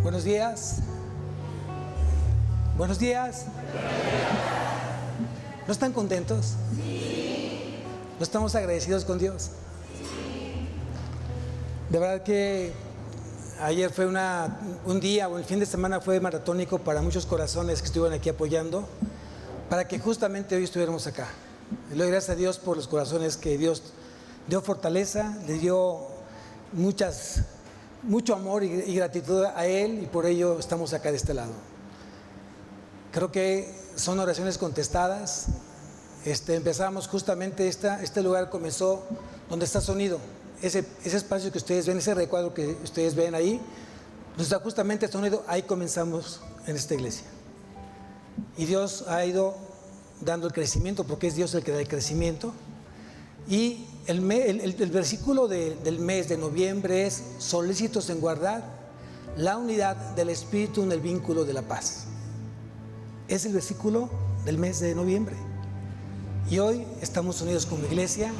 Buenos días. Buenos días. ¿No están contentos? ¿No estamos agradecidos con Dios? De verdad que ayer fue un día o el fin de semana fue maratónico para muchos corazones que estuvieron aquí apoyando, para que justamente hoy estuviéramos acá. Le doy gracias a Dios por los corazones que Dios dio fortaleza, le dio mucho amor y gratitud a Él, y por ello estamos acá de este lado. Creo que son oraciones contestadas. Empezamos justamente, este lugar comenzó donde está sonido, ese espacio que ustedes ven, ese recuadro que ustedes ven ahí, donde está justamente sonido, ahí comenzamos en esta iglesia. Y Dios ha ido dando el crecimiento, porque es Dios el que da el crecimiento. Y el versículo del mes de noviembre es: solícitos en guardar la unidad del Espíritu en el vínculo de la paz. Es el versículo del mes de noviembre. Y hoy estamos unidos como iglesia.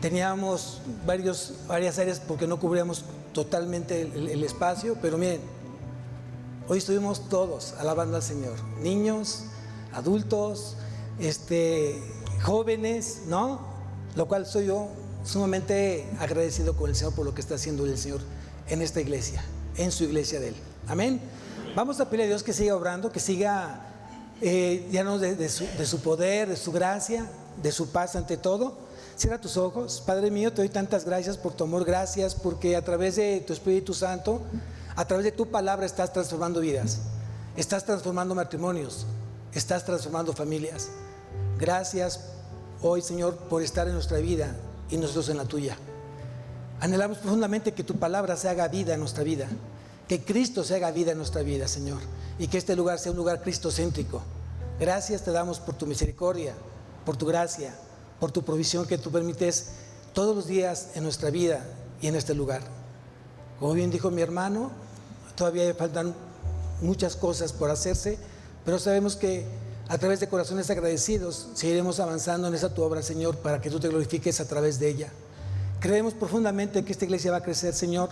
Teníamos varias áreas porque no cubríamos totalmente el espacio, pero miren, hoy estuvimos todos alabando al Señor, niños, adultos, jóvenes, ¿no? Lo cual soy yo sumamente agradecido con el Señor por lo que está haciendo el Señor en esta iglesia, en su iglesia de Él. Amén. Vamos a pedirle a Dios que siga obrando, que siga lleno de su poder, de su gracia, de su paz ante todo. Cierra tus ojos. Padre mío, te doy tantas gracias por tu amor, gracias porque a través de tu Espíritu Santo, a través de tu palabra estás transformando vidas, estás transformando matrimonios, estás transformando familias. Gracias hoy, Señor, por estar en nuestra vida y nosotros en la tuya. Anhelamos profundamente que tu palabra se haga vida en nuestra vida, que Cristo se haga vida en nuestra vida, Señor, y que este lugar sea un lugar cristocéntrico. Gracias te damos por tu misericordia, por tu gracia, por tu provisión que tú permites todos los días en nuestra vida y en este lugar. Como bien dijo mi hermano, todavía faltan muchas cosas por hacerse, pero sabemos que a través de corazones agradecidos seguiremos avanzando en esa tu obra, Señor, para que tú te glorifiques a través de ella. Creemos profundamente que esta iglesia va a crecer, Señor,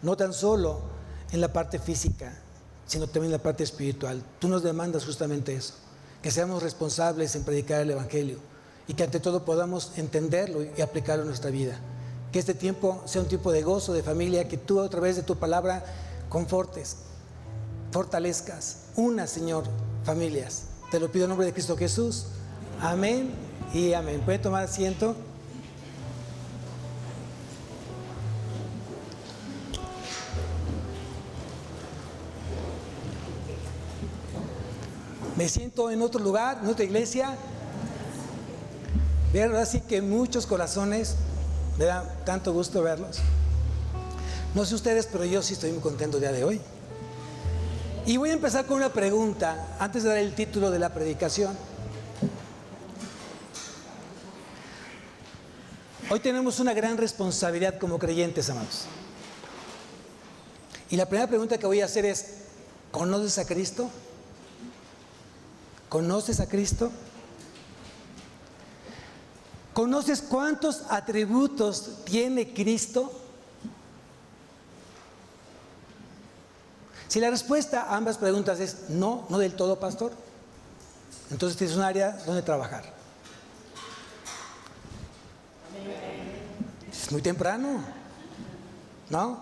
no tan solo en la parte física, sino también en la parte espiritual. Tú nos demandas justamente eso, que seamos responsables en predicar el Evangelio y que ante todo podamos entenderlo y aplicarlo en nuestra vida. Que este tiempo sea un tiempo de gozo, de familia, que tú a través de tu palabra confortes, fortalezcas, unas, Señor, familias. Te lo pido en nombre de Cristo Jesús. Amén y amén. ¿Puede tomar asiento? Me siento en otro lugar, en otra iglesia. De verdad, sí que muchos corazones, me da tanto gusto verlos. No sé ustedes, pero yo sí estoy muy contento el día de hoy. Y voy a empezar con una pregunta, antes de dar el título de la predicación. Hoy tenemos una gran responsabilidad como creyentes, amados. Y la primera pregunta que voy a hacer es: ¿conoces a Cristo? ¿Conoces a Cristo? ¿Conoces cuántos atributos tiene Cristo? Si la respuesta a ambas preguntas es no, no del todo, pastor, entonces tienes un área donde trabajar. Es muy temprano, ¿no?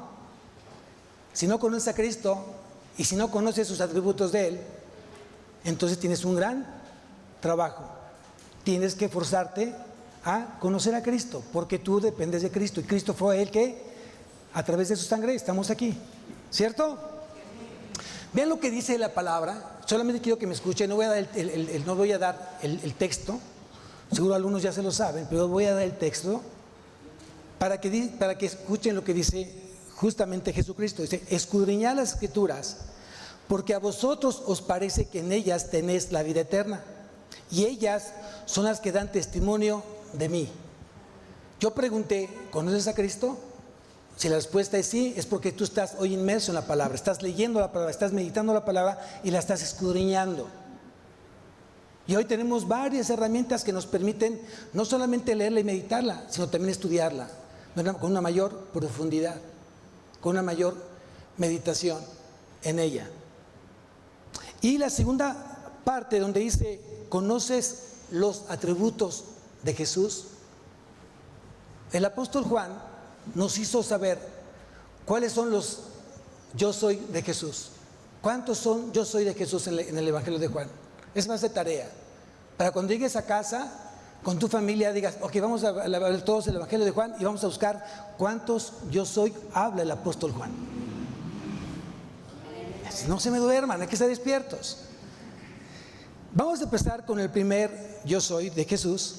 Si no conoces a Cristo y si no conoces sus atributos de Él, entonces tienes un gran trabajo. Tienes que forzarte a conocer a Cristo, porque tú dependes de Cristo y Cristo fue el que a través de su sangre estamos aquí, ¿cierto? Vean lo que dice la palabra. Solamente quiero que me escuchen. No voy a dar el texto, seguro algunos ya se lo saben, pero voy a dar el texto para que escuchen lo que dice justamente Jesucristo. Dice: escudriñad las Escrituras, porque a vosotros os parece que en ellas tenéis la vida eterna, y ellas son las que dan testimonio de mí. Yo pregunté: ¿conoces a Cristo? Si la respuesta es sí, es porque tú estás hoy inmerso en la palabra, estás leyendo la palabra, estás meditando la palabra y la estás escudriñando. Y hoy tenemos varias herramientas que nos permiten no solamente leerla y meditarla, sino también estudiarla con una mayor profundidad, con una mayor meditación. en ella. Y la segunda parte donde dice, ¿conoces los atributos de Jesús? El apóstol Juan nos hizo saber cuáles son los yo soy de Jesús. ¿Cuántos son yo soy de Jesús en el Evangelio de Juan? Es más de tarea. Para cuando llegues a casa, con tu familia, digas, ok, vamos a ver todos el Evangelio de Juan y vamos a buscar cuántos yo soy habla el apóstol Juan. No se me duerman, hay que estar despiertos. Vamos a empezar con el primer yo soy de Jesús.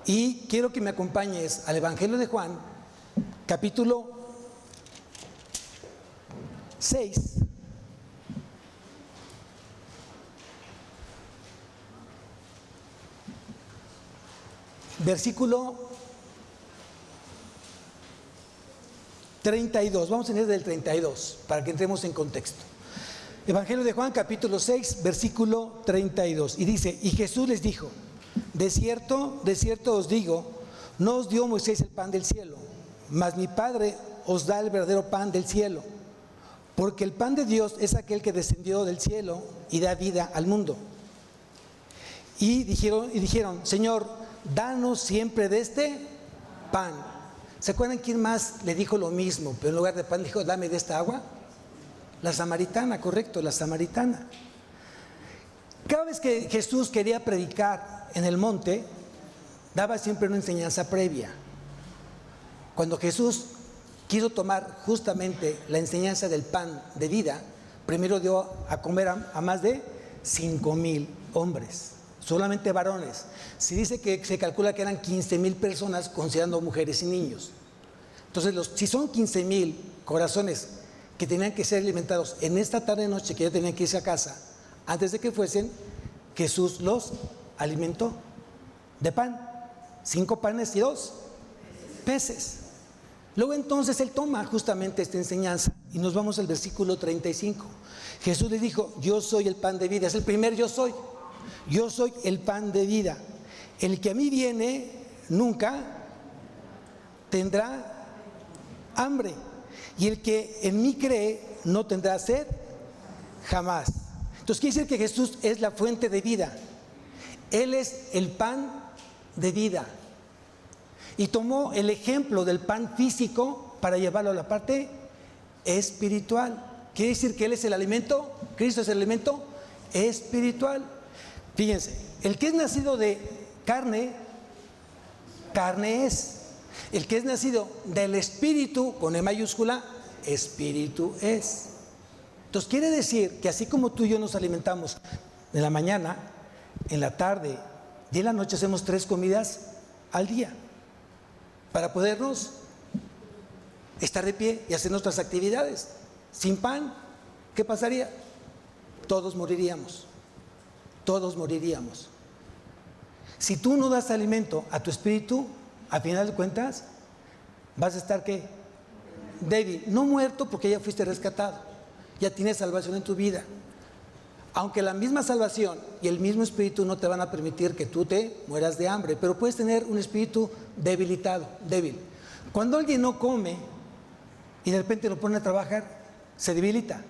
Y quiero que me acompañes al Evangelio de Juan, capítulo 6. Versículo 32. Vamos a leer del 32 para que entremos en contexto. Evangelio de Juan, capítulo 6, versículo 32. Y dice, y Jesús les dijo, de cierto os digo, no os dio Moisés el pan del cielo, mas mi Padre os da el verdadero pan del cielo. Porque el pan de Dios es aquel que descendió del cielo y da vida al mundo. Y dijeron, Señor, danos siempre de este pan. ¿Se acuerdan quién más le dijo lo mismo? Pero en lugar de pan dijo, dame de esta agua. La samaritana, correcto, la samaritana. Cada vez que Jesús quería predicar en el monte, daba siempre una enseñanza previa. Cuando Jesús quiso tomar justamente la enseñanza del pan de vida, primero dio a comer a más de 5,000 hombres, solamente varones. Se dice que se calcula que eran 15,000 personas, considerando mujeres y niños. Entonces, si son 15,000 corazones que tenían que ser alimentados en esta tarde noche, que ya tenían que irse a casa, antes de que fuesen, Jesús los alimentó de pan, 5 panes y 2 peces. Luego entonces Él toma justamente esta enseñanza y nos vamos al versículo 35. Jesús le dijo, yo soy el pan de vida. Es el primer yo soy. Yo soy el pan de vida. El que a mí viene nunca tendrá hambre. Y el que en mí cree no tendrá sed jamás. Entonces quiere decir que Jesús es la fuente de vida. Él es el pan de vida. Y tomó el ejemplo del pan físico para llevarlo a la parte espiritual. Quiere decir que Él es el alimento, Cristo es el alimento espiritual. Fíjense, el que es nacido de carne, carne es. El que es nacido del Espíritu, con E mayúscula, Espíritu es. Entonces quiere decir que así como tú y yo nos alimentamos en la mañana, en la tarde y en la noche, hacemos 3 comidas al día para podernos estar de pie y hacer nuestras actividades. Sin pan, ¿qué pasaría? Todos moriríamos. Todos moriríamos. Si tú no das alimento a tu espíritu, a final de cuentas, vas a estar ¿qué? Débil. No muerto, porque ya fuiste rescatado. Ya tienes salvación en tu vida. Aunque la misma salvación y el mismo espíritu no te van a permitir que tú te mueras de hambre, pero puedes tener un espíritu debilitado, débil. Cuando alguien no come y de repente lo pone a trabajar, se debilita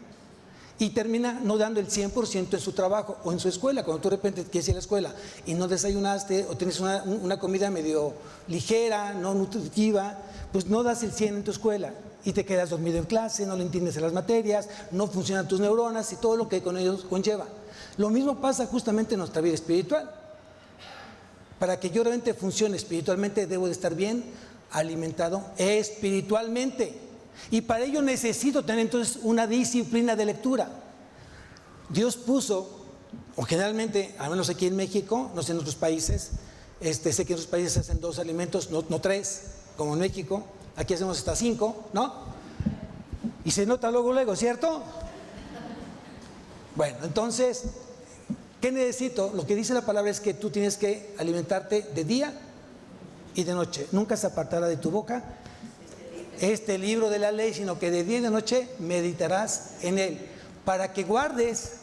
y termina no dando el 100% en su trabajo o en su escuela. Cuando tú de repente quieres ir a la escuela y no desayunaste o tienes una comida medio ligera, no nutritiva, pues no das el 100 en tu escuela y te quedas dormido en clase, no le entiendes a las materias, no funcionan tus neuronas y todo lo que con ellos conlleva. Lo mismo pasa justamente en nuestra vida espiritual. Para que yo realmente funcione espiritualmente, debo de estar bien alimentado espiritualmente. Y para ello necesito tener entonces una disciplina de lectura. Dios puso, o generalmente, al menos aquí en México, no sé en otros países, sé que en otros países hacen 2 alimentos, no 3, como en México. Aquí hacemos hasta 5, ¿no? Y se nota luego, ¿cierto? Bueno, entonces, ¿qué necesito? Lo que dice la palabra es que tú tienes que alimentarte de día y de noche. Nunca se apartará de tu boca este libro de la ley, sino que de día y de noche meditarás en él, para que guardes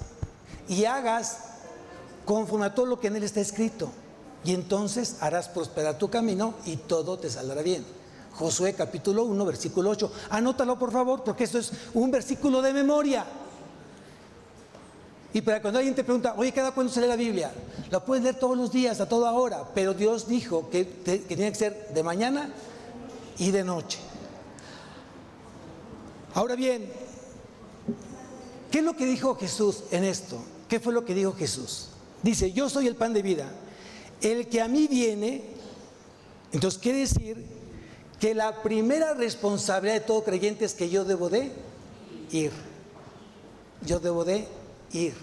y hagas conforme a todo lo que en él está escrito. Y entonces harás prosperar tu camino y todo te saldrá bien. Josué capítulo 1, versículo 8. Anótalo por favor, porque esto es un versículo de memoria. Y para cuando alguien te pregunta, oye, ¿cada cuándo se lee la Biblia? La puedes leer todos los días, a toda hora, pero Dios dijo que tenía que ser de mañana y de noche. Ahora bien, ¿qué es lo que dijo Jesús en esto? ¿Qué fue lo que dijo Jesús? Dice, yo soy el pan de vida. El que a mí viene, entonces quiere decir que la primera responsabilidad de todo creyente es que yo debo de ir. Yo debo de ir.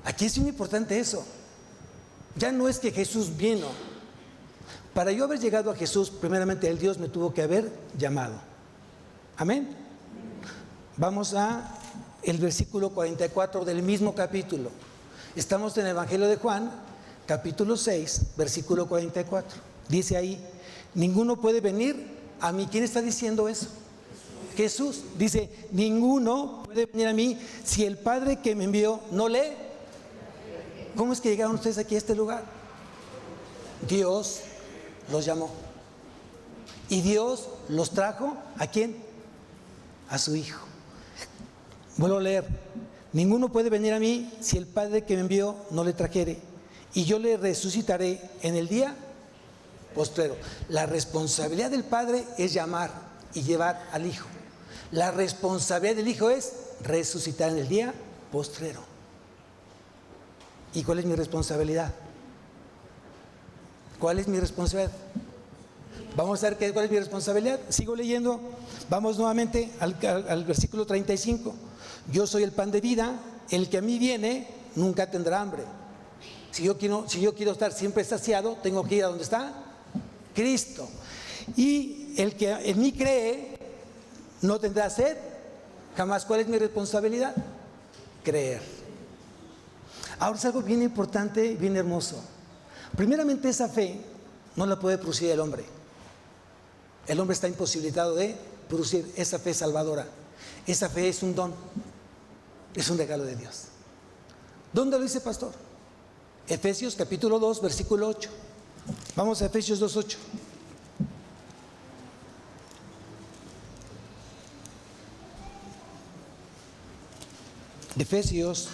Aquí es muy importante eso. Ya no es que Jesús vino. Para yo haber llegado a Jesús, primeramente el Dios me tuvo que haber llamado. Amén. Vamos a el versículo 44 del mismo capítulo. Estamos en el Evangelio de Juan, capítulo 6, versículo 44. Dice ahí, ninguno puede venir a mí. ¿Quién está diciendo eso? Jesús. Dice, ninguno puede venir a mí si el Padre que me envió no le... ¿Cómo es que llegaron ustedes aquí a este lugar? Dios los llamó. Y Dios los trajo, ¿a quién? A su Hijo. Vuelvo a leer. Ninguno puede venir a mí si el Padre que me envió no le trajere. Y yo le resucitaré en el día postrero. La responsabilidad del Padre es llamar y llevar al Hijo. La responsabilidad del Hijo es resucitar en el día postrero. ¿Y cuál es mi responsabilidad? ¿Cuál es mi responsabilidad? Vamos a ver cuál es mi responsabilidad. Sigo leyendo. Vamos nuevamente al versículo 35. Yo soy el pan de vida. El que a mí viene nunca tendrá hambre. Si yo quiero estar siempre saciado, tengo que ir a donde está Cristo. Y el que en mí cree no tendrá sed jamás. ¿Cuál es mi responsabilidad? Creer. Ahora es algo bien importante, bien hermoso. Primeramente, esa fe no la puede producir el hombre. El hombre está imposibilitado de producir esa fe salvadora. Esa fe es un don, es un regalo de Dios. ¿Dónde lo dice, pastor? Efesios capítulo 2, versículo 8. Vamos a Efesios 2, 8. Efesios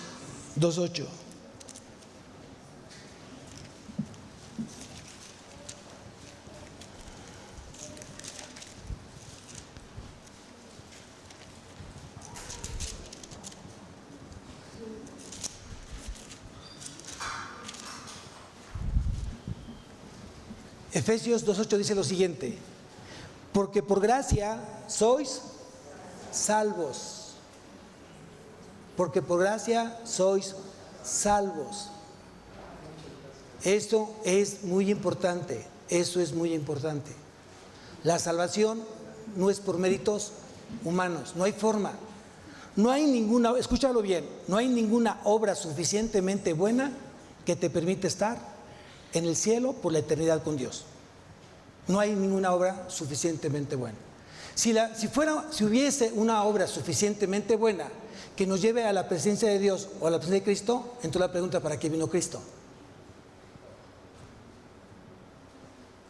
2, 8. Efesios 2:8 dice lo siguiente: porque por gracia sois salvos. Porque por gracia sois salvos. Esto es muy importante. Eso es muy importante. La salvación no es por méritos humanos. No hay forma. No hay ninguna, escúchalo bien, no hay ninguna obra suficientemente buena que te permita estar en el cielo por la eternidad con Dios. No hay ninguna obra suficientemente buena. Si hubiese una obra suficientemente buena que nos lleve a la presencia de Dios o a la presencia de Cristo, entonces la pregunta, ¿para qué vino Cristo?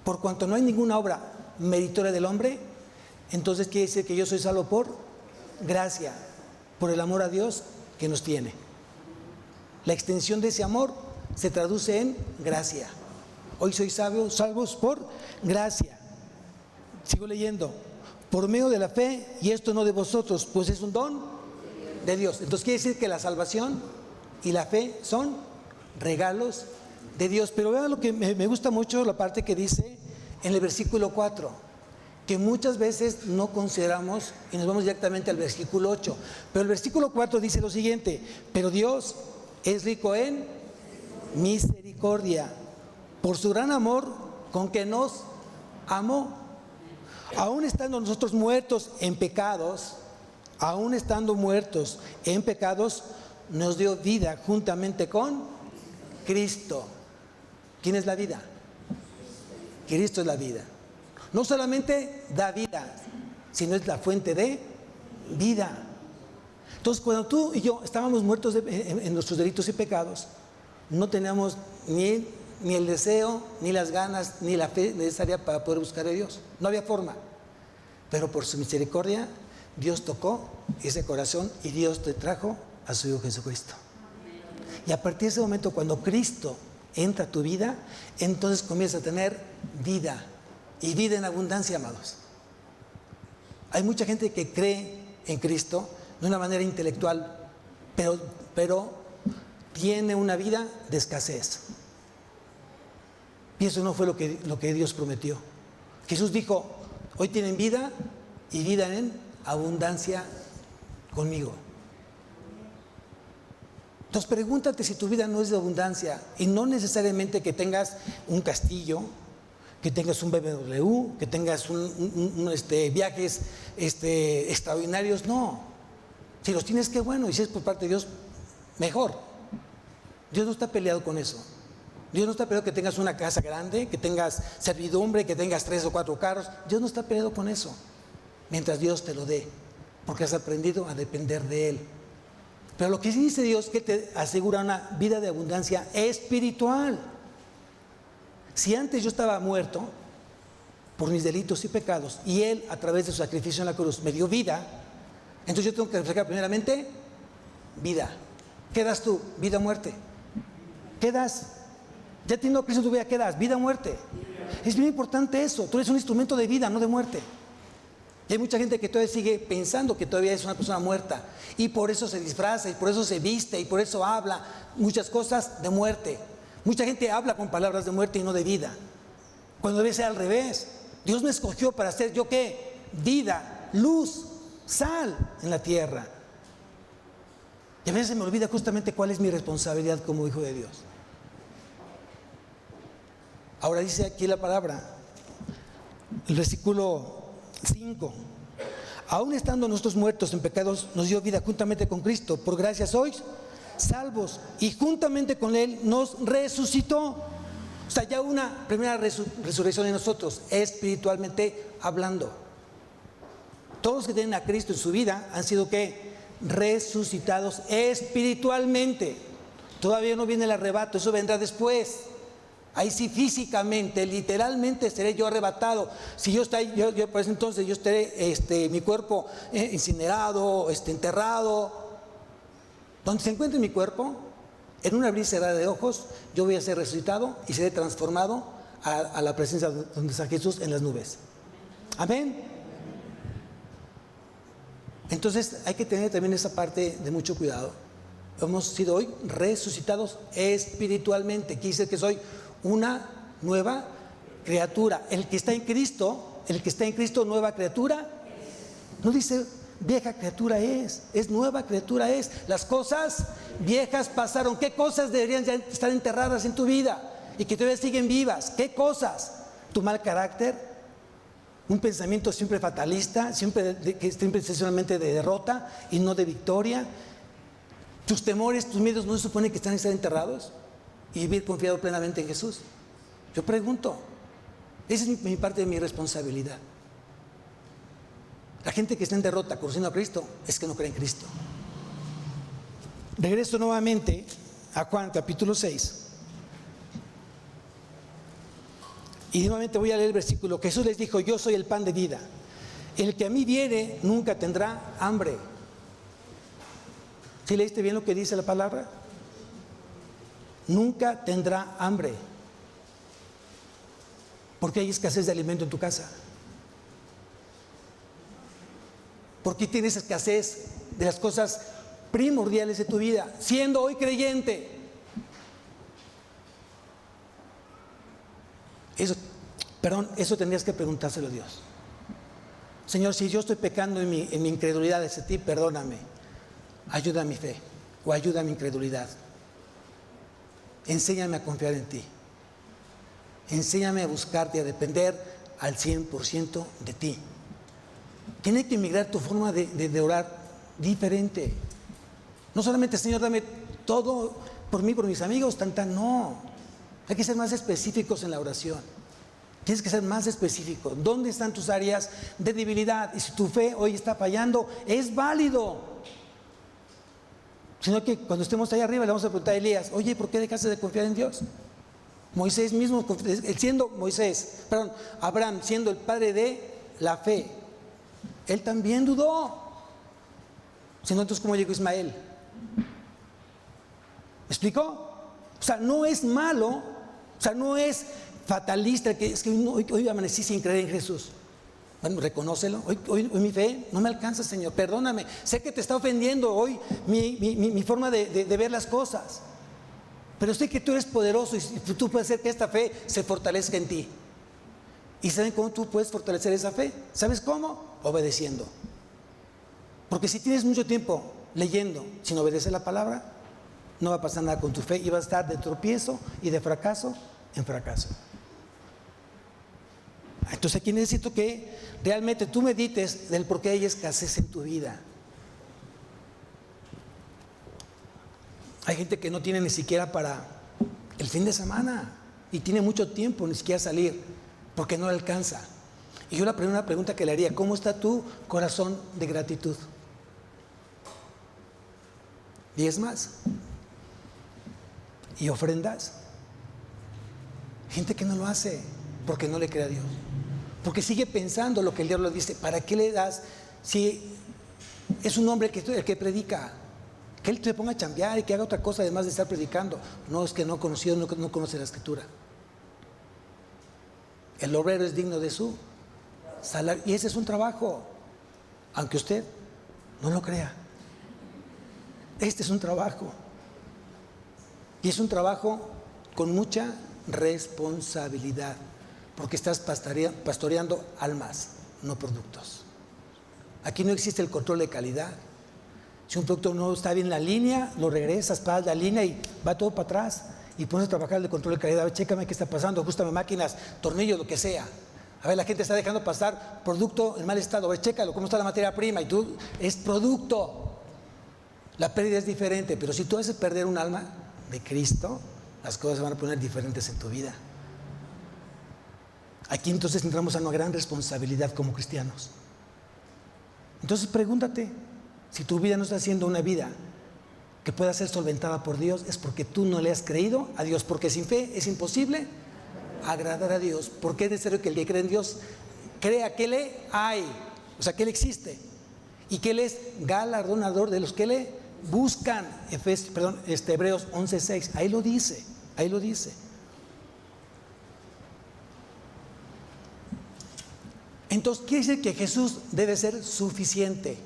Por cuanto no hay ninguna obra meritoria del hombre, entonces quiere decir que yo soy salvo por gracia, por el amor a Dios que nos tiene. La extensión de ese amor se traduce en gracia. Hoy sois salvos por gracia. Sigo leyendo. Por medio de la fe, y esto no de vosotros, pues es un don de Dios. Entonces quiere decir que la salvación y la fe son regalos de Dios. Pero vean lo que me gusta mucho, la parte que dice en el versículo 4, que muchas veces no consideramos y nos vamos directamente al versículo 8. Pero el versículo 4 dice lo siguiente: pero Dios es rico en misericordia, por su gran amor con que nos amó, aún estando nosotros muertos en pecados, nos dio vida juntamente con Cristo. ¿Quién es la vida? Cristo es la vida. No solamente da vida, sino es la fuente de vida. Entonces, cuando tú y yo estábamos muertos en nuestros delitos y pecados, no teníamos ni ni el deseo, ni las ganas, ni la fe necesaria para poder buscar a Dios. No había forma. Pero por su misericordia, Dios tocó ese corazón y Dios te trajo a su Hijo Jesucristo. Y a partir de ese momento, cuando Cristo entra a tu vida, entonces comienzas a tener vida. Y vida en abundancia, amados. Hay mucha gente que cree en Cristo de una manera intelectual, pero tiene una vida de escasez. Y eso no fue lo que Dios prometió. Jesús dijo: hoy tienen vida y vida en abundancia conmigo. Entonces pregúntate si tu vida no es de abundancia, y no necesariamente que tengas un castillo, que tengas un BMW, que tengas viajes extraordinarios. No. Si los tienes, qué bueno, y si es por parte de Dios, mejor. Dios no está peleado con eso. Dios no está peleado que tengas una casa grande, que tengas servidumbre, que tengas 3 o 4 carros. Dios no está peleado con eso, mientras Dios te lo dé, porque has aprendido a depender de Él. Pero lo que sí dice Dios es que te asegura una vida de abundancia espiritual. Si antes yo estaba muerto por mis delitos y pecados, y Él, a través de su sacrificio en la cruz, me dio vida, entonces yo tengo que reflejar primeramente vida. ¿Qué das tú? Vida o muerte. ¿Qué das? Ya teniendo a Cristo en tu vida, ¿qué das? Vida o muerte. Es bien importante eso. Tú eres un instrumento de vida, no de muerte. Y hay mucha gente que todavía sigue pensando que todavía es una persona muerta, y por eso se disfraza, y por eso se viste, y por eso habla muchas cosas de muerte. Mucha gente habla con palabras de muerte y no de vida, cuando debe ser al revés. Dios me escogió para ser, ¿yo qué? Vida, luz, sal en la tierra. Y a veces se me olvida justamente cuál es mi responsabilidad como hijo de Dios. Ahora dice aquí la palabra, el versículo 5: aún estando nosotros muertos en pecados, nos dio vida juntamente con Cristo. Por gracia sois salvos, y juntamente con Él nos resucitó. O sea, ya una primera resurrección en nosotros, espiritualmente hablando. Todos los que tienen a Cristo en su vida han sido ¿qué? Resucitados espiritualmente. Todavía no viene el arrebato, eso vendrá después. Ahí sí, físicamente, literalmente seré yo arrebatado. Si yo estoy, yo por ese entonces yo estaré, mi cuerpo incinerado, enterrado. Donde se encuentre mi cuerpo, en una abrir y cerrar de ojos, yo voy a ser resucitado y seré transformado a la presencia donde está Jesús en las nubes. Amén. Entonces hay que tener también esa parte de mucho cuidado. Hemos sido hoy resucitados espiritualmente. Quiere decir que soy una nueva criatura. El que está en Cristo, nueva criatura. No dice vieja criatura es nueva criatura es. Las cosas viejas pasaron. ¿Qué cosas deberían ya estar enterradas en tu vida y que todavía siguen vivas? ¿Qué cosas? Tu mal carácter, un pensamiento siempre fatalista, siempre solamente de derrota y no de victoria. Tus temores, tus miedos, ¿no se supone que están enterrados? Y vivir confiado plenamente en Jesús. Yo pregunto, esa es mi parte de mi responsabilidad. La gente que está en derrota conociendo a Cristo es que no cree en Cristo. Regreso nuevamente a Juan capítulo 6. Y nuevamente voy a leer el versículo. Jesús les dijo: yo soy el pan de vida. El que a mí viene nunca tendrá hambre. ¿Sí leíste bien lo que dice la palabra? Nunca tendrá hambre. ¿Por qué hay escasez de alimento en tu casa? ¿Por qué tienes escasez de las cosas primordiales de tu vida, siendo hoy creyente? Eso tendrías que preguntárselo a Dios. Señor, si yo estoy pecando en mi incredulidad hacia ti, perdóname. Ayuda a mi fe o ayuda a mi incredulidad. Enséñame a confiar en ti. Enséñame a buscarte, a depender al 100% de ti. Tiene que migrar tu forma de orar diferente. No solamente, Señor, dame todo por mí, por mis amigos, no. Hay que ser más específicos en la oración. Tienes que ser más específico. ¿Dónde están tus áreas de debilidad? Y si tu fe hoy está fallando, es válido. Sino que cuando estemos ahí arriba le vamos a preguntar a Elías: oye, ¿por qué dejaste de confiar en Dios? Moisés mismo, siendo Moisés, perdón, Abraham siendo el padre de la fe, él también dudó. Si no, entonces ¿cómo llegó Ismael? ¿Me explicó? O sea, no es malo, o sea, no es fatalista, que es que hoy amanecí sin creer en Jesús. Bueno, reconócelo. Hoy mi fe no me alcanza, Señor, perdóname. Sé que te está ofendiendo hoy mi forma de ver las cosas, pero sé que tú eres poderoso y tú puedes hacer que esta fe se fortalezca en ti. ¿Y saben cómo tú puedes fortalecer esa fe? ¿Sabes cómo? Obedeciendo. Porque si tienes mucho tiempo leyendo sin obedecer la palabra, no va a pasar nada con tu fe y vas a estar de tropiezo y de fracaso en fracaso. Entonces aquí necesito que realmente tú medites del por qué hay escasez en tu vida. Hay gente que no tiene ni siquiera para el fin de semana y tiene mucho tiempo ni siquiera salir porque no le alcanza. Y yo la primera pregunta que le haría: ¿cómo está tu corazón de gratitud? ¿Diezmas? ¿Y ofrendas? Gente que no lo hace porque no le cree a Dios, porque sigue pensando lo que el diablo le dice. ¿Para qué le das si es un hombre el que predica? Que él te ponga a chambear y que haga otra cosa además de estar predicando. No, es que no conoce la escritura. El obrero es digno de su salario, y ese es un trabajo, aunque usted no lo crea. Este es un trabajo, y es un trabajo con mucha responsabilidad, porque estás pastoreando almas, no productos. Aquí no existe el control de calidad. Si un producto no está bien en la línea, lo regresas, pagas la línea y va todo para atrás. Y pones a trabajar el control de calidad. A ver, chécame qué está pasando, ajustame máquinas, tornillos, lo que sea. A ver, la gente está dejando pasar producto en mal estado. A ver, chécalo, cómo está la materia prima. Y tú, es producto. La pérdida es diferente, pero si tú haces perder un alma de Cristo, las cosas se van a poner diferentes en tu vida. Aquí entonces entramos a una gran responsabilidad como cristianos. Entonces pregúntate, si tu vida no está siendo una vida que pueda ser solventada por Dios, es porque tú no le has creído a Dios, porque sin fe es imposible agradar a Dios, porque es necesario que el que cree en Dios crea que Él hay, o sea, que Él existe, y que Él es galardonador de los que le buscan. Hebreos 11:6, ahí lo dice. Entonces quiere decir que Jesús debe ser suficiente.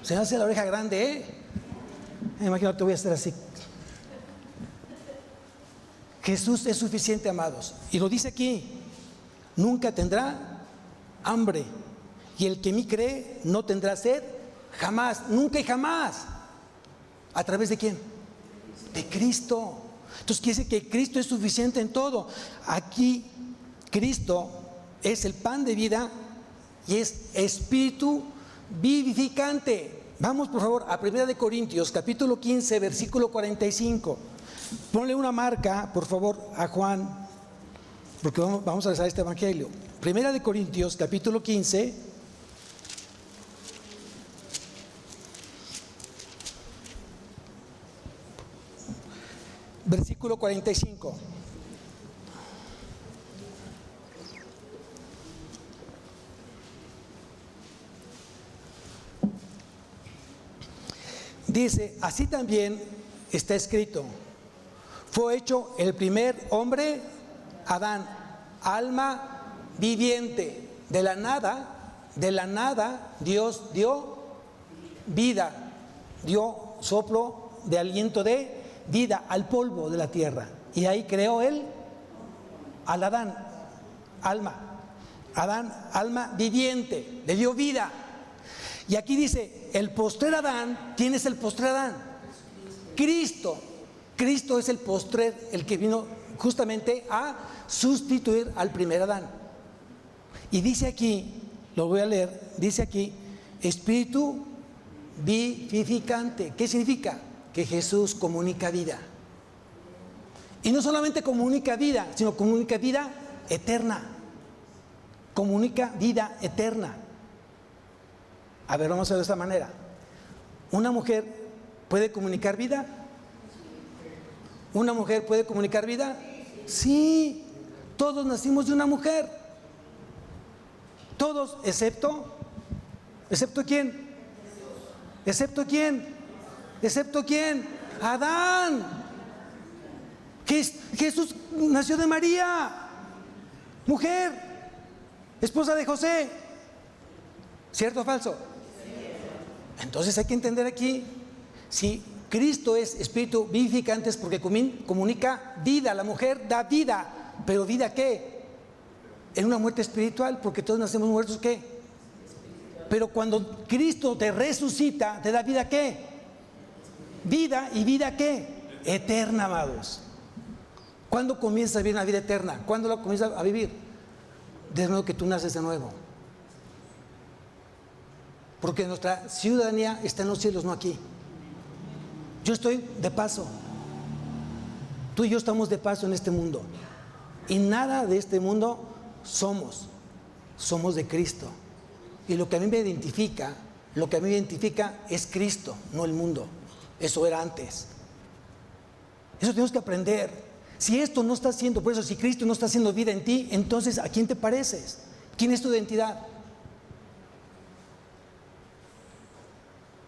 Se me hace la oreja grande, ¿eh? Me imagino que voy a estar así. Jesús es suficiente, amados. Y lo dice aquí: nunca tendrá hambre, y el que en mí cree no tendrá sed jamás, nunca y jamás. ¿A través de quién? De Cristo. Entonces quiere decir que Cristo es suficiente en todo. Aquí Cristo es el pan de vida y es espíritu vivificante. Vamos por favor a 1 Corintios capítulo 15 versículo 45. Ponle una marca por favor a Juan, porque vamos a rezar este evangelio. 1 Corintios capítulo 15 versículo 45. Dice: así también está escrito, fue hecho el primer hombre, Adán, alma viviente. De la nada, Dios dio vida, dio soplo de aliento de vida al polvo de la tierra. Y ahí creó él al Adán, alma viviente, le dio vida. Y aquí dice, el postrer Adán, ¿quién es el postrer Adán? Cristo. Cristo es el postrer, el que vino justamente a sustituir al primer Adán. Y dice aquí, lo voy a leer, dice aquí, espíritu vivificante. ¿Qué significa? Que Jesús comunica vida. Y no solamente comunica vida, sino comunica vida eterna. Comunica vida eterna. A ver, vamos a ver de esta manera. ¿Una mujer puede comunicar vida? ¿Una mujer puede comunicar vida? Sí, todos nacimos de una mujer. Todos, ¿excepto quién? ¿Excepto quién? ¿Excepto quién? Adán. Jesús nació de María, mujer, esposa de José. ¿Cierto o falso? Entonces hay que entender aquí, si Cristo es espíritu vivificante es porque comunica vida. La mujer da vida, pero ¿vida qué? En una muerte espiritual, porque todos nacemos muertos, ¿qué? Pero cuando Cristo te resucita, ¿te da vida qué? Vida, ¿y vida qué? Eterna, amados. ¿Cuándo comienzas a vivir una vida eterna? ¿Cuándo la comienzas a vivir? Desde luego que tú naces de nuevo. Porque nuestra ciudadanía está en los cielos, no aquí. Yo estoy de paso. Tú y yo estamos de paso en este mundo. Y nada de este mundo somos de Cristo. Y lo que a mí me identifica es Cristo, no el mundo. Eso era antes. Eso tenemos que aprender. Si esto no está haciendo, por eso, si Cristo no está haciendo vida en ti, entonces ¿a quién te pareces? ¿Quién es tu identidad?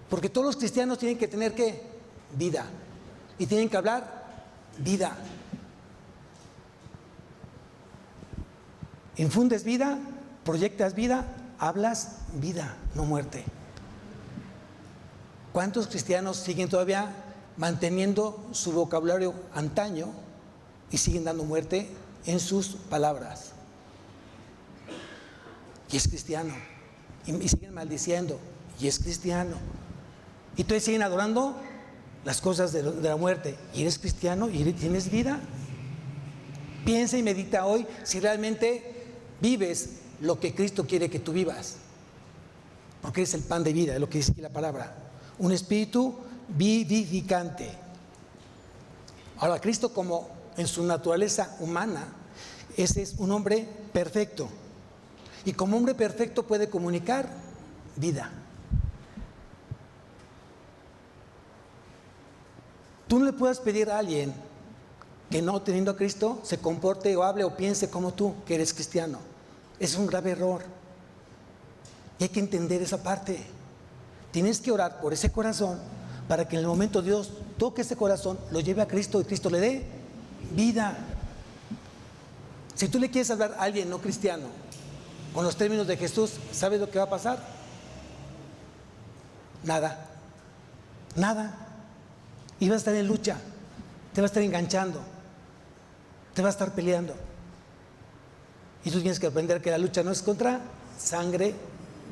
Porque todos los cristianos tienen que tener ¿qué? Vida. Y tienen que hablar vida. Infundes vida, proyectas vida, hablas vida, no muerte. ¿Cuántos cristianos siguen todavía manteniendo su vocabulario antaño y siguen dando muerte en sus palabras? Y es cristiano. Y siguen maldiciendo. Y es cristiano. Y todavía siguen adorando las cosas de la muerte. Y eres cristiano y tienes vida. Piensa y medita hoy si realmente vives lo que Cristo quiere que tú vivas. Porque eres el pan de vida, es lo que dice aquí la palabra. Un espíritu vivificante. Ahora, Cristo, como en su naturaleza humana, ese es un hombre perfecto. Y como hombre perfecto puede comunicar vida. Tú no le puedes pedir a alguien que no teniendo a Cristo se comporte o hable o piense como tú, que eres cristiano. Es un grave error. Y hay que entender esa parte. Tienes que orar por ese corazón para que en el momento Dios toque ese corazón, lo lleve a Cristo y Cristo le dé vida. Si tú le quieres hablar a alguien no cristiano con los términos de Jesús, ¿sabes lo que va a pasar? Nada. Y vas a estar en lucha, te va a estar enganchando, te va a estar peleando. Y tú tienes que aprender que la lucha no es contra sangre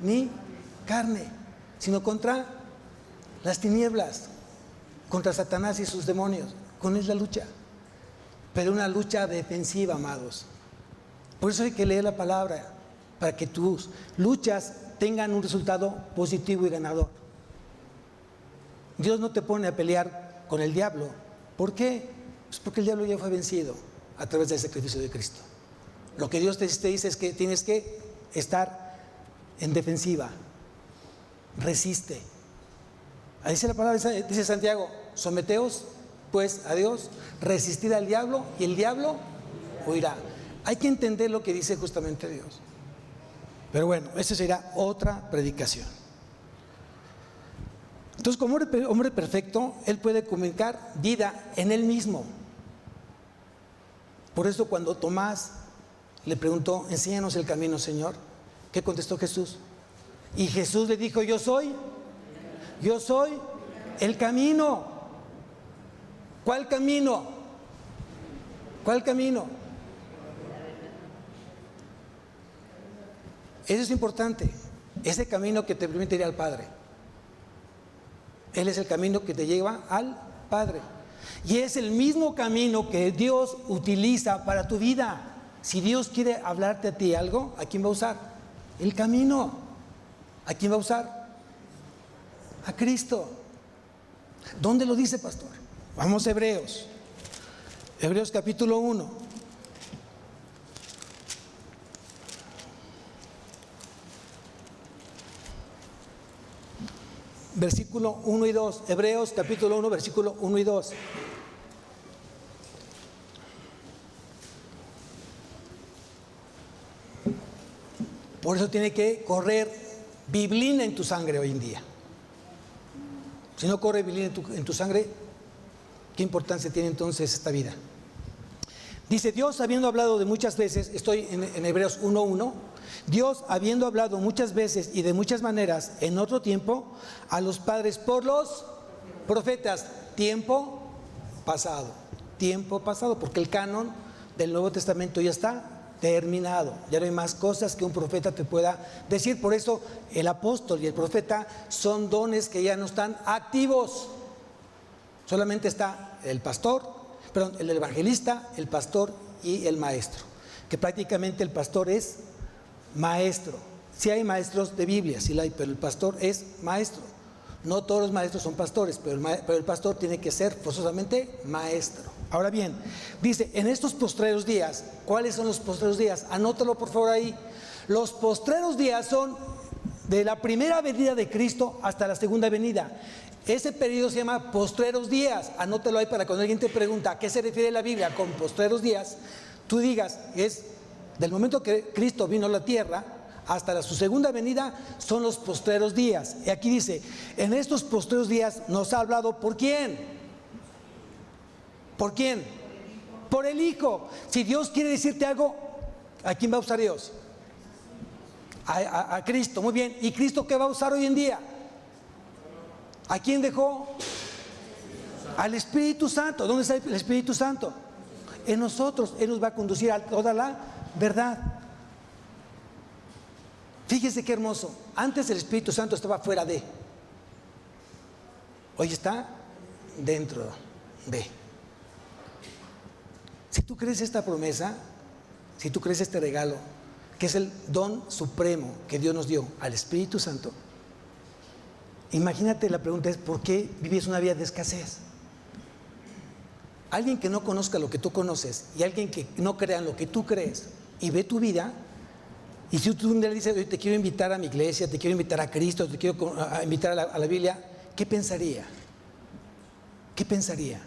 ni carne, sino contra las tinieblas, contra Satanás y sus demonios. Con él es la lucha, pero una lucha defensiva, amados. Por eso hay que leer la palabra, para que tus luchas tengan un resultado positivo y ganador. Dios no te pone a pelear con el diablo. ¿Por qué? Pues porque el diablo ya fue vencido a través del sacrificio de Cristo. Lo que Dios te dice es que tienes que estar en defensiva. Resiste. Ahí dice la palabra, dice Santiago: someteos pues a Dios, resistid al diablo y el diablo huirá. Hay que entender lo que dice justamente Dios. Pero bueno, esa será otra predicación. Entonces, como hombre perfecto, Él puede comunicar vida en Él mismo. Por eso cuando Tomás le preguntó: enséñanos el camino, Señor, ¿qué contestó Jesús? Y Jesús le dijo: yo soy el camino. ¿Cuál camino? ¿Cuál camino? Eso es importante. Ese camino que te permite ir al Padre. Él es el camino que te lleva al Padre. Y es el mismo camino que Dios utiliza para tu vida. Si Dios quiere hablarte a ti algo, ¿a quién va a usar? El camino. ¿A quién va a usar? A Cristo. ¿Dónde lo dice, pastor? Vamos a Hebreos. Hebreos capítulo 1. Versículo 1 y 2. Hebreos capítulo 1, versículo 1 y 2. Por eso tiene que correr biblina en tu sangre hoy en día. Si no corre biblina en tu sangre, ¿qué importancia tiene entonces esta vida? Dice, Dios habiendo hablado de muchas veces, estoy en Hebreos 1:1, Dios habiendo hablado muchas veces y de muchas maneras en otro tiempo a los padres por los profetas, tiempo pasado, porque el canon del Nuevo Testamento ya está terminado, ya no hay más cosas que un profeta te pueda decir. Por eso el apóstol y el profeta son dones que ya no están activos. Solamente está el evangelista, el pastor y el maestro, que prácticamente el pastor es maestro. Sí hay maestros de Biblia, sí la hay, pero el pastor es maestro. No todos los maestros son pastores, pero el pastor tiene que ser forzosamente maestro. Ahora bien, dice, en estos postreros días, ¿cuáles son los postreros días? Anótalo por favor ahí. Los postreros días son de la primera venida de Cristo hasta la segunda venida. Ese periodo se llama postreros días. Anótalo ahí para cuando alguien te pregunta a qué se refiere la Biblia con postreros días, tú digas, es del momento que Cristo vino a la tierra hasta su segunda venida, son los postreros días. Y aquí dice, en estos postreros días nos ha hablado, ¿por quién? ¿Por quién? Por el Hijo. Si Dios quiere decirte algo, ¿a quién va a usar Dios? A Cristo, muy bien. ¿Y Cristo qué va a usar hoy en día? ¿A quién dejó? Al Espíritu Santo. ¿Dónde está el Espíritu Santo? En nosotros. Él nos va a conducir a toda la verdad. Fíjese qué hermoso. Antes el Espíritu Santo estaba fuera de. Hoy está dentro de. Si tú crees esta promesa, si tú crees este regalo, que es el don supremo que Dios nos dio al Espíritu Santo, imagínate, la pregunta es, ¿por qué vives una vida de escasez? Alguien que no conozca lo que tú conoces y alguien que no crea en lo que tú crees y ve tu vida, y si tú un día le dices, oye, te quiero invitar a mi iglesia, te quiero invitar a Cristo, te quiero invitar a la Biblia, ¿qué pensaría? ¿Qué pensaría?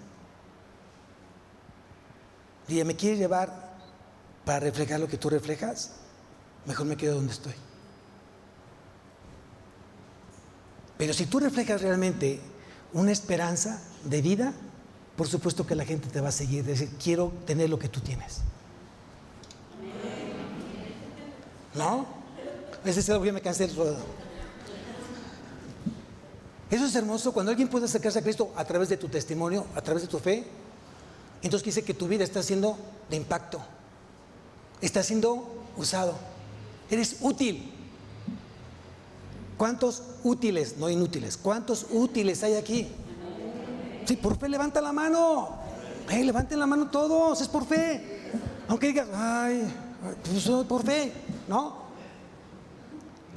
Diría, ¿me quieres llevar para reflejar lo que tú reflejas? Mejor me quedo donde estoy. Pero si tú reflejas realmente una esperanza de vida, por supuesto que la gente te va a seguir, decir, quiero tener lo que tú tienes. ¿No? Ese es algo que me cansé del ruedo. Eso es hermoso, cuando alguien puede acercarse a Cristo a través de tu testimonio, a través de tu fe. Entonces dice que tu vida está siendo de impacto, está siendo usado, eres útil. ¿Cuántos útiles, no inútiles, cuántos útiles hay aquí? Sí, por fe levanta la mano. Levanten la mano todos, es por fe. Aunque digas, pues por fe, ¿no?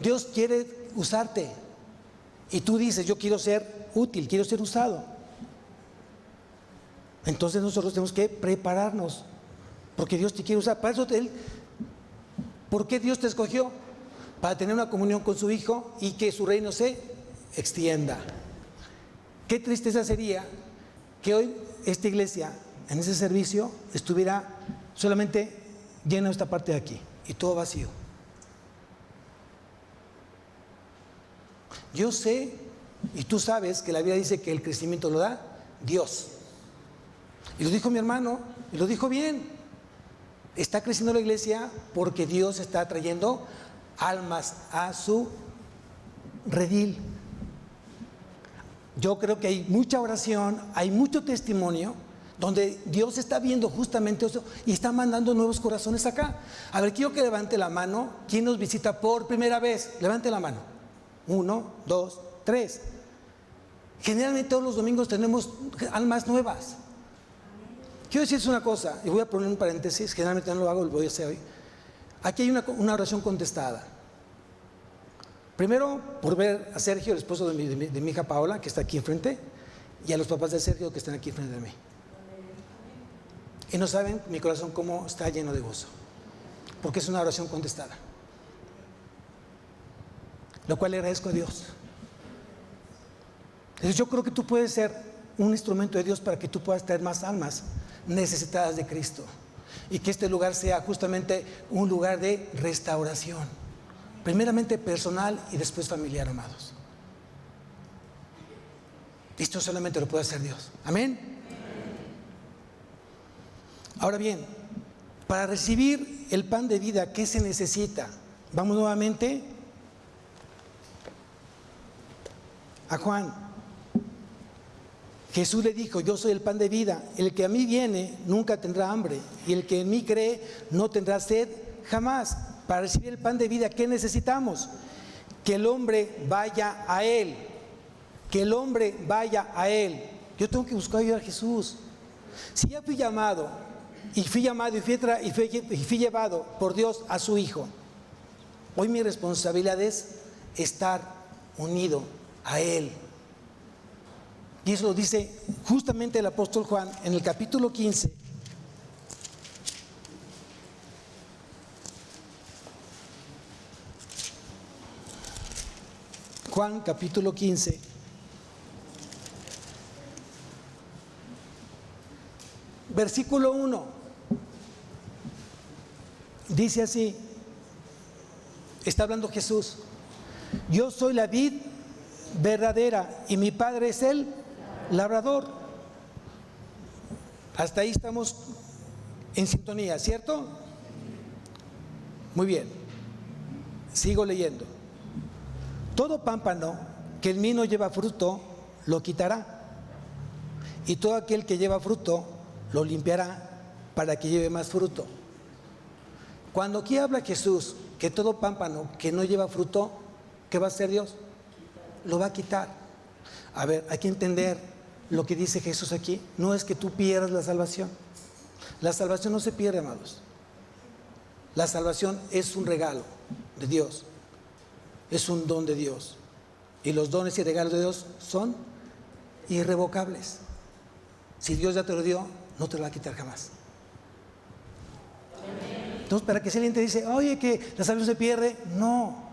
Dios quiere usarte y tú dices, yo quiero ser útil, quiero ser usado. Entonces nosotros tenemos que prepararnos, porque Dios te quiere usar. Para eso ¿por qué Dios te escogió? Para tener una comunión con su Hijo y que su reino se extienda. Qué tristeza sería que hoy esta iglesia, en ese servicio, estuviera solamente llena esta parte de aquí y todo vacío. Yo sé, y tú sabes, que la Biblia dice que el crecimiento lo da Dios. Y lo dijo mi hermano, y lo dijo bien. Está creciendo la iglesia porque Dios está trayendo almas a su redil. Yo creo que hay mucha oración, hay mucho testimonio, donde Dios está viendo justamente eso y está mandando nuevos corazones acá. A ver, quiero que levante la mano. ¿Quién nos visita por primera vez? Levante la mano. 1, 2, 3. Generalmente todos los domingos tenemos almas nuevas. Quiero decirles una cosa, y voy a poner un paréntesis, generalmente no lo hago, lo voy a hacer hoy. Aquí hay una oración contestada. Primero, por ver a Sergio, el esposo de mi hija Paola, que está aquí enfrente, y a los papás de Sergio que están aquí enfrente de mí. Y no saben mi corazón cómo está lleno de gozo, porque es una oración contestada, lo cual le agradezco a Dios. Entonces yo creo que tú puedes ser un instrumento de Dios para que tú puedas traer más almas necesitadas de Cristo, y que este lugar sea justamente un lugar de restauración, Primeramente personal y después familiar, amados. Esto solamente lo puede hacer Dios. Amén. Ahora bien, para recibir el pan de vida, ¿qué se necesita? Vamos nuevamente a Juan. Jesús le dijo: yo soy el pan de vida, el que a mí viene nunca tendrá hambre, y el que en mí cree no tendrá sed jamás. Para recibir el pan de vida, ¿qué necesitamos? Que el hombre vaya a Él. Que el hombre vaya a Él. Yo tengo que buscar ayudar a Jesús. Si ya fui llamado y fui llevado por Dios a su Hijo, hoy mi responsabilidad es estar unido a Él. Y eso lo dice justamente el apóstol Juan en el capítulo 15. Juan capítulo 15. Versículo 1. Dice así, está hablando Jesús: yo soy la vid verdadera y mi Padre es el labrador. Hasta ahí estamos en sintonía, ¿cierto? Muy bien. Sigo leyendo. Todo pámpano que en mí no lleva fruto, lo quitará. Y todo aquel que lleva fruto, lo limpiará para que lleve más fruto. Cuando aquí habla Jesús que todo pámpano que no lleva fruto, ¿qué va a hacer Dios? Lo va a quitar. A ver, hay que entender lo que dice Jesús aquí. No es que tú pierdas la salvación. La salvación no se pierde, amados. La salvación es un regalo de Dios. Es un don de Dios. Y los dones y regalos de Dios son irrevocables. Si Dios ya te lo dio, no te lo va a quitar jamás. Entonces, para que si alguien te dice: oye, que la salvación se pierde, no.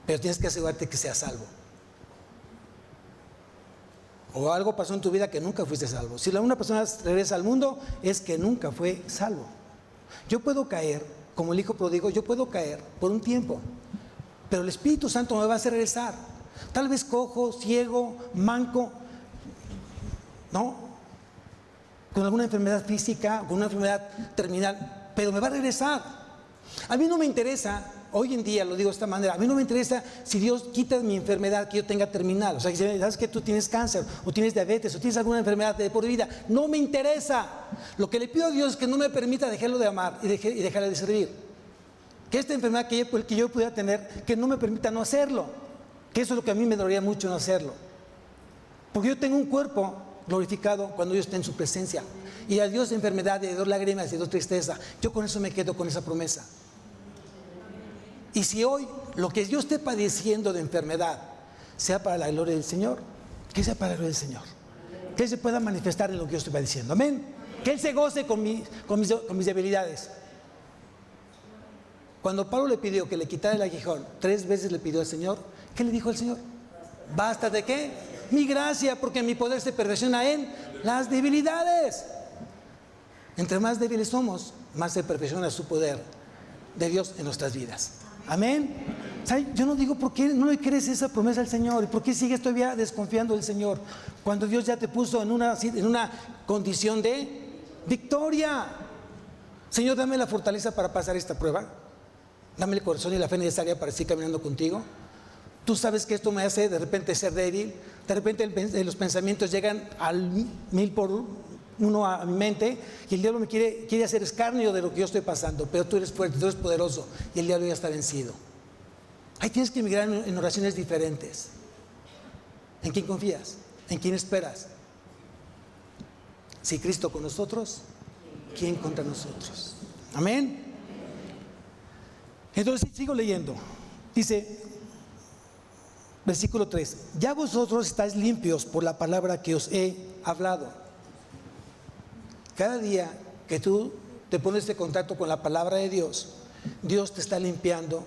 Pero tienes que asegurarte que seas salvo. O algo pasó en tu vida que nunca fuiste salvo. Si una persona regresa al mundo, es que nunca fue salvo. Yo puedo caer, como el hijo pródigo, yo puedo caer por un tiempo, pero el Espíritu Santo me va a hacer regresar. Tal vez cojo, ciego, manco, ¿no? Con alguna enfermedad física, con una enfermedad terminal, pero me va a regresar. A mí no me interesa, hoy en día lo digo de esta manera, a mí no me interesa si Dios quita mi enfermedad que yo tenga terminal. O sea, si sabes que tú tienes cáncer, o tienes diabetes, o tienes alguna enfermedad de por vida, no me interesa. Lo que le pido a Dios es que no me permita dejarlo de amar y dejarle de servir. Que esta enfermedad que yo pudiera tener, que no me permita no hacerlo. Que eso es lo que a mí me dolería mucho, no hacerlo. Porque yo tengo un cuerpo glorificado cuando yo esté en su presencia. Y a Dios de enfermedad, de lágrimas, de tristeza, yo con eso me quedo, con esa promesa. Y si hoy lo que yo esté padeciendo de enfermedad sea para la gloria del Señor, que sea para la gloria del Señor, que Él se pueda manifestar en lo que yo estoy padeciendo, amén. Que Él se goce con mis debilidades. Cuando Pablo le pidió que le quitara el aguijón, 3 veces le pidió al Señor, ¿qué le dijo al Señor? ¿Basta de qué? Mi gracia, porque mi poder se perfecciona en las debilidades. Entre más débiles somos, más se perfecciona su poder de Dios en nuestras vidas. Amén. ¿Sabe? Yo no digo por qué no le crees esa promesa al Señor y por qué sigues todavía desconfiando del Señor cuando Dios ya te puso en una condición de victoria. Señor, dame la fortaleza para pasar esta prueba. Dame el corazón y la fe necesaria para seguir caminando contigo. Tú sabes que esto me hace de repente ser débil. De repente los pensamientos llegan al 1000 por uno a mi mente y el diablo me quiere hacer escarnio de lo que yo estoy pasando, pero tú eres fuerte, tú eres poderoso y el diablo ya está vencido. Ahí tienes que migrar en oraciones diferentes. ¿En quién confías? ¿En quién esperas? Si Cristo con nosotros, ¿quién contra nosotros? Amén. Entonces sigo leyendo. Dice, versículo 3: ya vosotros estáis limpios por la palabra que os he hablado. Cada día que tú te pones en contacto con la palabra de Dios, Dios te está limpiando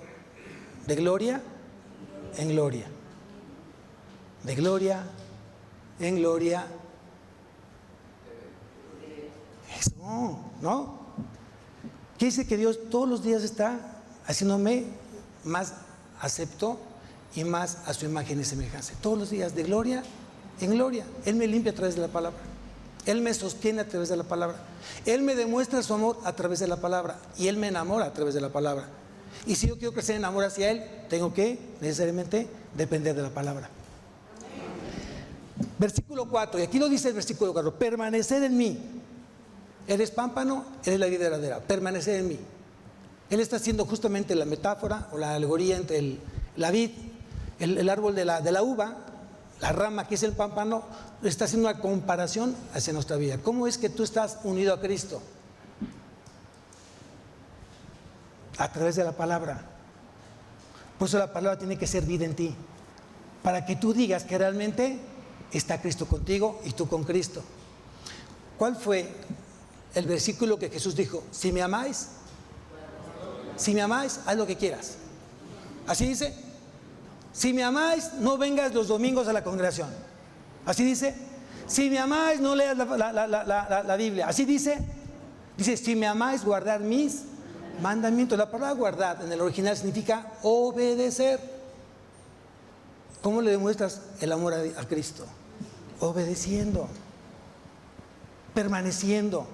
de gloria en gloria. De gloria en gloria. Eso, ¿no? ¿Qué dice? Que Dios todos los días está haciéndome más acepto y más a su imagen y semejanza. Todos los días, de gloria en gloria. Él me limpia a través de la palabra. Él me sostiene a través de la palabra. Él me demuestra su amor a través de la palabra. Y Él me enamora a través de la palabra. Y si yo quiero crecer en amor hacia Él, tengo que necesariamente depender de la palabra. Versículo 4, y aquí lo dice el versículo 4: permanecer en mí. Eres pámpano, eres la vid verdadera. Permanecer en mí. Él está haciendo justamente la metáfora o la alegoría entre la vid, el árbol de la uva, la rama que es el pámpano. Está haciendo una comparación hacia nuestra vida. ¿Cómo es que tú estás unido a Cristo? A través de la palabra. Por eso la palabra tiene que ser vida en ti, para que tú digas que realmente está Cristo contigo y tú con Cristo. ¿Cuál fue el versículo que Jesús dijo? Si me amáis, haz lo que quieras. Así dice. Si me amáis, no vengas los domingos a la congregación. Así dice. Si me amáis, no leas la Biblia. Así dice. Dice, si me amáis, guardar mis mandamientos. La palabra guardar en el original significa obedecer. ¿Cómo le demuestras el amor a Cristo? Obedeciendo, permaneciendo,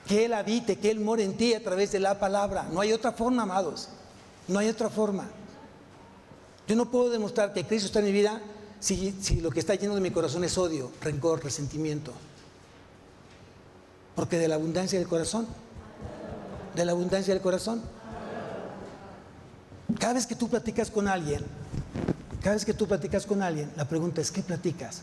que Él habite, que Él more en ti a través de la palabra. No hay otra forma, amados, no hay otra forma. Yo no puedo demostrar que Cristo está en mi vida si lo que está lleno de mi corazón es odio, rencor, resentimiento. Porque de la abundancia del corazón, cada vez que tú platicas con alguien, la pregunta es: ¿qué platicas?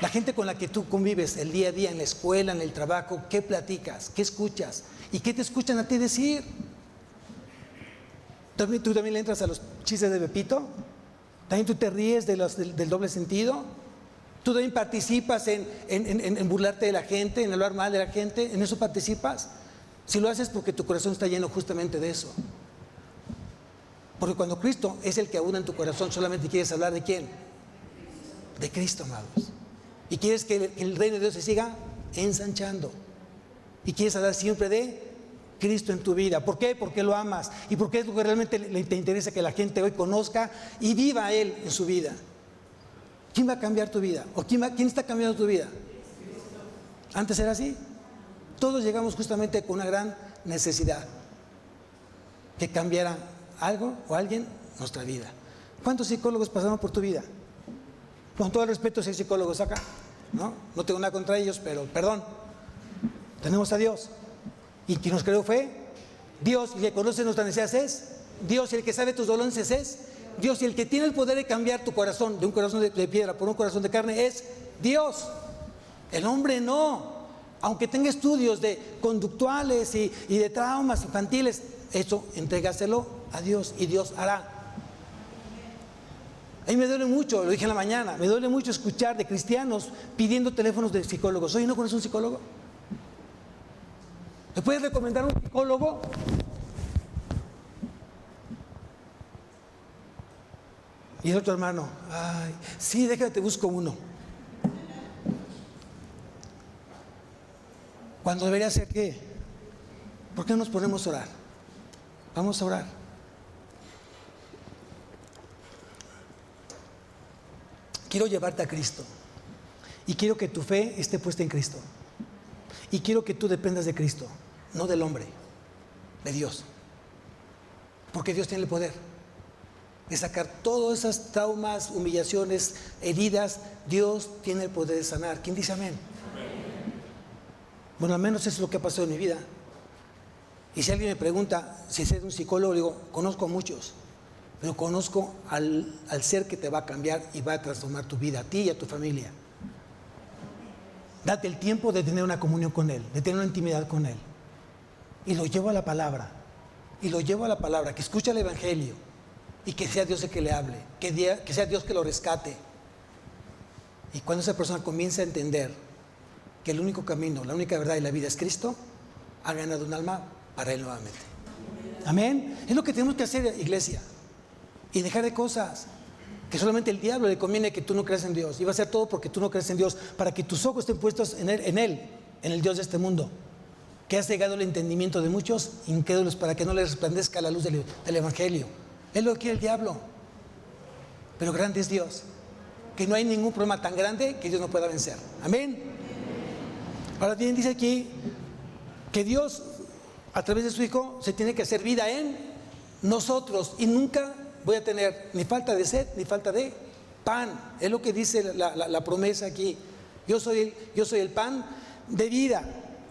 La gente con la que tú convives el día a día, en la escuela, en el trabajo, ¿qué platicas? ¿Qué escuchas? ¿Y qué te escuchan a ti decir? ¿Tú también le entras a los chistes de Pepito? ¿También tú te ríes del doble sentido? ¿Tú también participas en burlarte de la gente, en hablar mal de la gente? ¿En eso participas? Si lo haces, porque tu corazón está lleno justamente de eso. Porque cuando Cristo es el que abunda en tu corazón, solamente quieres hablar ¿de quién? De Cristo, amados. Y quieres que el reino de Dios se siga ensanchando. Y quieres hablar siempre de Cristo en tu vida. ¿Por qué? Porque lo amas. Y porque es lo que realmente te interesa que la gente hoy conozca y viva a Él en su vida. ¿Quién va a cambiar tu vida? ¿O quién está cambiando tu vida? ¿Antes era así? Todos llegamos justamente con una gran necesidad: que cambiara algo o alguien nuestra vida. ¿Cuántos psicólogos pasaron por tu vida? Con todo el respeto, si hay psicólogos acá, no tengo nada contra ellos, pero perdón, tenemos a Dios, y quien nos creó fue Dios, y el que conoce nuestras necesidades es Dios, y el que sabe tus dolencias es Dios, y el que tiene el poder de cambiar tu corazón de un corazón de piedra por un corazón de carne es Dios. El hombre no. Aunque tenga estudios de conductuales y de traumas infantiles, eso entrégaselo a Dios y Dios hará. A mí me duele mucho, lo dije en la mañana, me duele mucho escuchar de cristianos pidiendo teléfonos de psicólogos. Oye, ¿no conoces un psicólogo? ¿Me puedes recomendar un psicólogo? Y el otro hermano: ay, sí, déjame, te busco uno. Cuando debería ser ¿qué? ¿Por qué no nos ponemos a orar? Vamos a orar. Quiero llevarte a Cristo. Y quiero que tu fe esté puesta en Cristo. Y quiero que tú dependas de Cristo, no del hombre, de Dios. Porque Dios tiene el poder de sacar todas esas traumas, humillaciones, heridas. Dios tiene el poder de sanar. ¿Quién dice amén? Bueno, al menos eso es lo que ha pasado en mi vida. Y si alguien me pregunta si es un psicólogo, digo: conozco a muchos, pero conozco al ser que te va a cambiar y va a transformar tu vida, a ti y a tu familia. Date el tiempo de tener una comunión con Él, de tener una intimidad con Él. Y lo llevo a la palabra. Que escuche el Evangelio. Y que sea Dios el que le hable. Que sea Dios que lo rescate. Y cuando esa persona comience a entender que el único camino, la única verdad y la vida es Cristo, ha ganado un alma para Él nuevamente. Amén. Es lo que tenemos que hacer, iglesia. Y dejar de cosas que solamente el diablo le conviene que tú no creas en Dios. Y va a hacer todo porque tú no crees en Dios, para que tus ojos estén puestos en Él, en el Dios de este mundo. que ha cegado el entendimiento de muchos incrédulos para que no les resplandezca la luz del Evangelio. Es lo que quiere el diablo. Pero grande es Dios, que no hay ningún problema tan grande que Dios no pueda vencer. Amén. Ahora bien, dice aquí que Dios, a través de su Hijo, se tiene que hacer vida en nosotros, y nunca voy a tener ni falta de sed ni falta de pan. Es lo que dice la promesa aquí. Yo soy el pan de vida.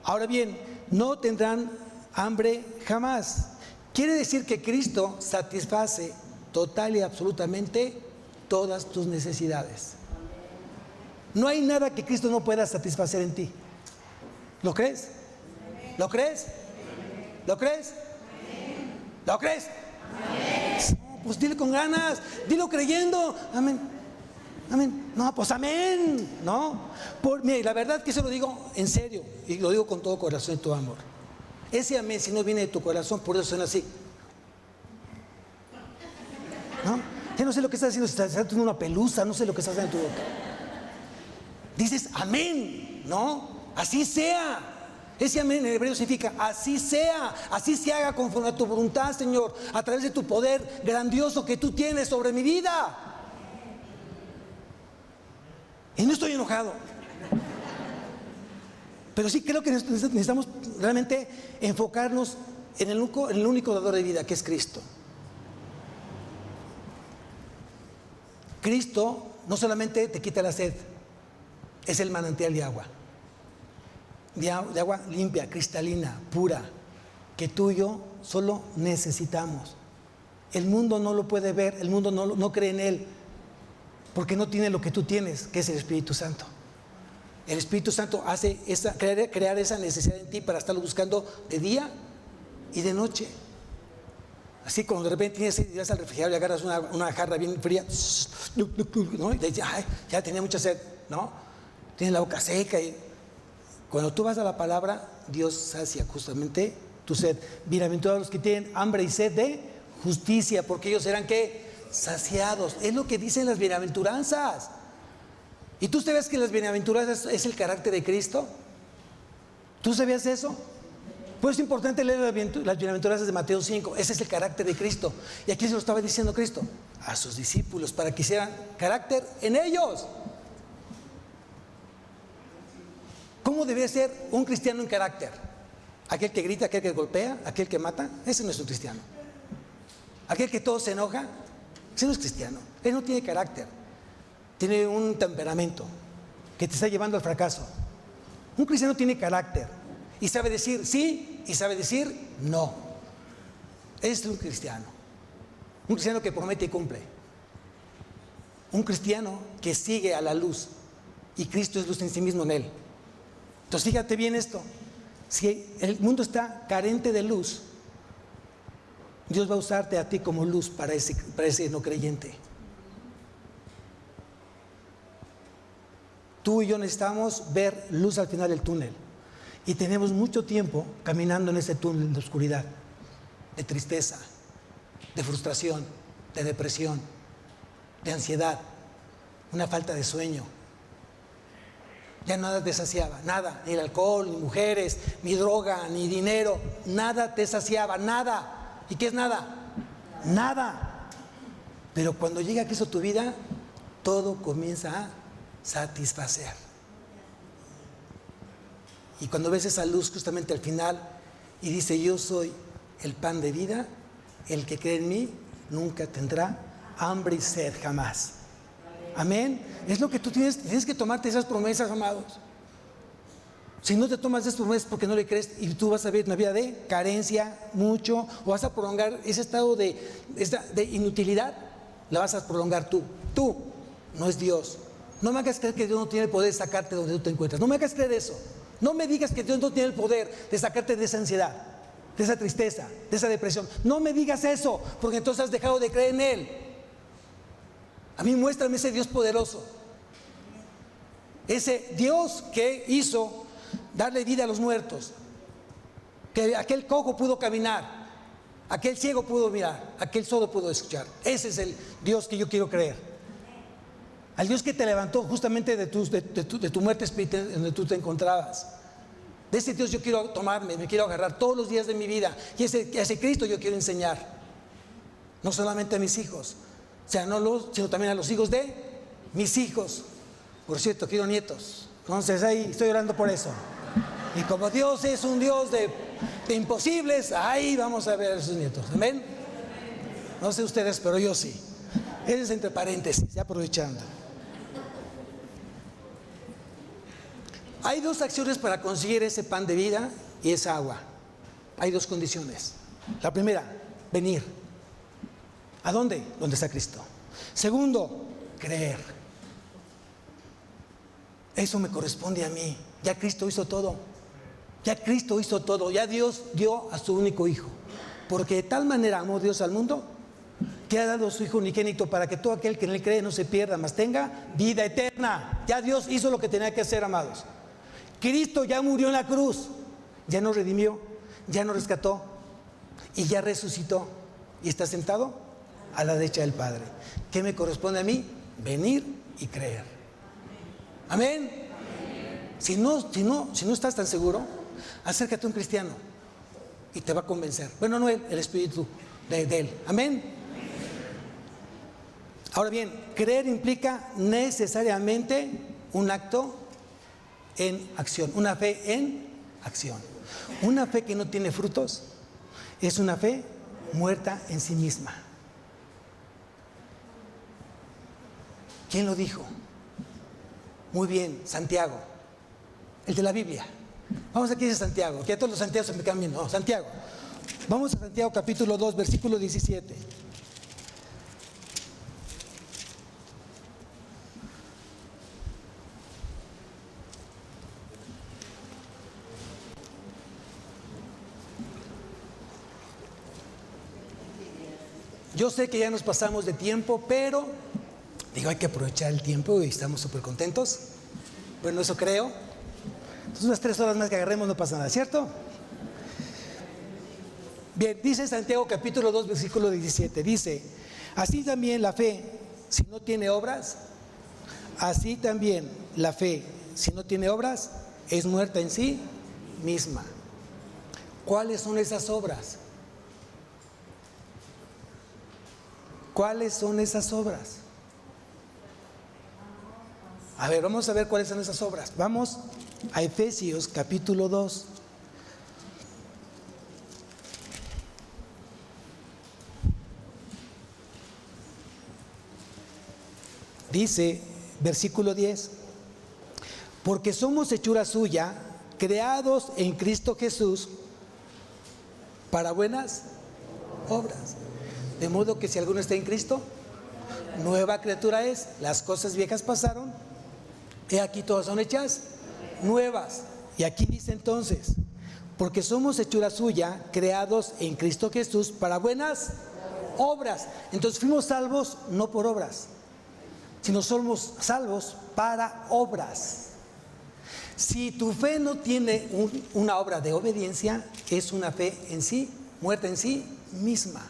Ahora bien, no tendrán hambre jamás. Quiere decir que Cristo satisface total y absolutamente todas tus necesidades. No hay nada que Cristo no pueda satisfacer en ti. ¿Lo crees? ¿Lo crees? ¿Lo crees? ¿Lo crees? No, pues dile con ganas, dilo creyendo. Amén. Amén. No, pues amén. No. Mire, la verdad que se lo digo en serio, y lo digo con todo corazón y todo amor. Ese amén, si no viene de tu corazón, por eso suena así. ¿No? Yo no sé lo que estás haciendo, si estás haciendo una pelusa, no sé lo que estás haciendo en tu boca. Dices amén, ¿no? Así sea. Ese amén en hebreo significa así sea, así se haga conforme a tu voluntad, Señor, a través de tu poder grandioso que tú tienes sobre mi vida. Y no estoy enojado, pero sí creo que necesitamos realmente enfocarnos en el único dador de vida, que es Cristo. Cristo no solamente te quita la sed, es el manantial de agua limpia, cristalina, pura, que tú y yo solo necesitamos. El mundo no lo puede ver, el mundo no cree en Él, porque no tiene lo que tú tienes, que es el Espíritu Santo. El Espíritu Santo hace crear esa necesidad en ti para estarlo buscando de día y de noche. Así cuando de repente vas al refrigerador y agarras una jarra bien fría, ¿no? Y te dices, ay, ya tenía mucha sed, ¿no? Tienes la boca seca. Y cuando tú vas a la palabra, Dios sacia justamente tu sed. Bienaventurados los que tienen hambre y sed de justicia, porque ellos serán ¿qué? Saciados. Es lo que dicen las bienaventuranzas. ¿Y tú sabes que las bienaventuranzas es el carácter de Cristo? ¿Tú sabías eso? Pues es importante leer las bienaventuranzas de Mateo 5. Ese es el carácter de Cristo. Y aquí se lo estaba diciendo Cristo a sus discípulos para que hicieran carácter en ellos. ¿Cómo debe ser un cristiano en carácter? Aquel que grita, aquel que golpea, aquel que mata. Ese no es un cristiano. Aquel que todo se enoja, ese no es cristiano. Él no tiene carácter. Tiene un temperamento que te está llevando al fracaso. Un cristiano tiene carácter y sabe decir sí y sabe decir no. Es un cristiano. Un cristiano que promete y cumple. Un cristiano que sigue a la luz, y Cristo es luz en sí mismo en él. Entonces fíjate bien esto. Si el mundo está carente de luz, Dios va a usarte a ti como luz para ese no creyente. Tú y yo necesitamos ver luz al final del túnel. Y tenemos mucho tiempo caminando en ese túnel de oscuridad, de tristeza, de frustración, de depresión, de ansiedad, una falta de sueño. Ya nada te saciaba, nada, ni el alcohol, ni mujeres, ni droga, ni dinero, nada te saciaba, nada. ¿Y qué es nada? Nada. Pero cuando llega Cristo a tu vida, todo comienza a satisfacer. Y cuando ves esa luz justamente al final y dice: yo soy el pan de vida, el que cree en mí nunca tendrá hambre y sed jamás. Amén. Es lo que tú tienes que tomarte esas promesas, amados. Si no te tomas esas promesas porque no le crees, y tú vas a vivir una vida de carencia mucho, o vas a prolongar ese estado de inutilidad, la vas a prolongar tú, no es Dios. No me hagas creer que Dios no tiene el poder de sacarte de donde tú te encuentras. No me hagas creer eso. No me digas que Dios no tiene el poder de sacarte de esa ansiedad, de esa tristeza, de esa depresión. No me digas eso, porque entonces has dejado de creer en Él. A mí muéstrame ese Dios poderoso, ese Dios que hizo darle vida a los muertos, que aquel cojo pudo caminar, aquel ciego pudo mirar, aquel sordo pudo escuchar. Ese es el Dios que yo quiero creer. Al Dios que te levantó justamente de tu muerte espiritual en donde tú te encontrabas. De ese Dios yo quiero tomarme, me quiero agarrar todos los días de mi vida. Y ese Cristo yo quiero enseñar. No solamente a mis hijos, o sea, sino también a los hijos de mis hijos. Por cierto, quiero nietos. Entonces ahí estoy orando por eso. Y como Dios es un Dios de imposibles, ahí vamos a ver a sus nietos. Amén. No sé ustedes, pero yo sí. Ese es entre paréntesis, ya aprovechando. Hay dos acciones para conseguir ese pan de vida y esa agua. Hay dos condiciones. La primera, venir. ¿A dónde? Donde está Cristo. Segundo, creer. Eso me corresponde a mí. Ya Cristo hizo todo. Ya Cristo hizo todo. Ya Dios dio a su único Hijo. Porque de tal manera amó Dios al mundo que ha dado a su Hijo unigénito para que todo aquel que en Él cree no se pierda, mas tenga vida eterna. Ya Dios hizo lo que tenía que hacer, amados. Cristo ya murió en la cruz. Ya nos redimió. Ya nos rescató. Y ya resucitó. Y está sentado a la derecha del Padre. ¿Qué me corresponde a mí? Venir y creer. Amén. Si no estás tan seguro, acércate a un cristiano y te va a convencer. Bueno, no él, el Espíritu de él. Amén. Ahora bien, creer implica necesariamente un acto en acción, una fe en acción. Una fe que no tiene frutos es una fe muerta en sí misma. ¿Quién lo dijo? Muy bien, Santiago, el de la Biblia. Vamos aquí a Santiago, que a todos los Santiagos se me cambian. No, Santiago. Vamos a Santiago capítulo 2, versículo 17. Yo sé que ya nos pasamos de tiempo, pero digo, hay que aprovechar el tiempo y estamos súper contentos. Bueno, eso creo. Entonces unas 3 horas más que agarremos no pasa nada, ¿cierto? Bien, dice Santiago capítulo 2, versículo 17. Dice, así también la fe, si no tiene obras, así también la fe, si no tiene obras, es muerta en sí misma. ¿Cuáles son esas obras? ¿Cuáles son esas obras? A ver, vamos a ver cuáles son esas obras. Vamos a Efesios capítulo 2. Dice, versículo 10, porque somos hechura suya, creados en Cristo Jesús para buenas obras. De modo que si alguno está en Cristo, nueva criatura es. Las cosas viejas pasaron, he aquí todas son hechas nuevas. Y aquí dice entonces, porque somos hechura suya, creados en Cristo Jesús para buenas obras. Entonces fuimos salvos no por obras, sino somos salvos para obras. Si tu fe no tiene una obra de obediencia, es una fe en sí, muerta en sí misma.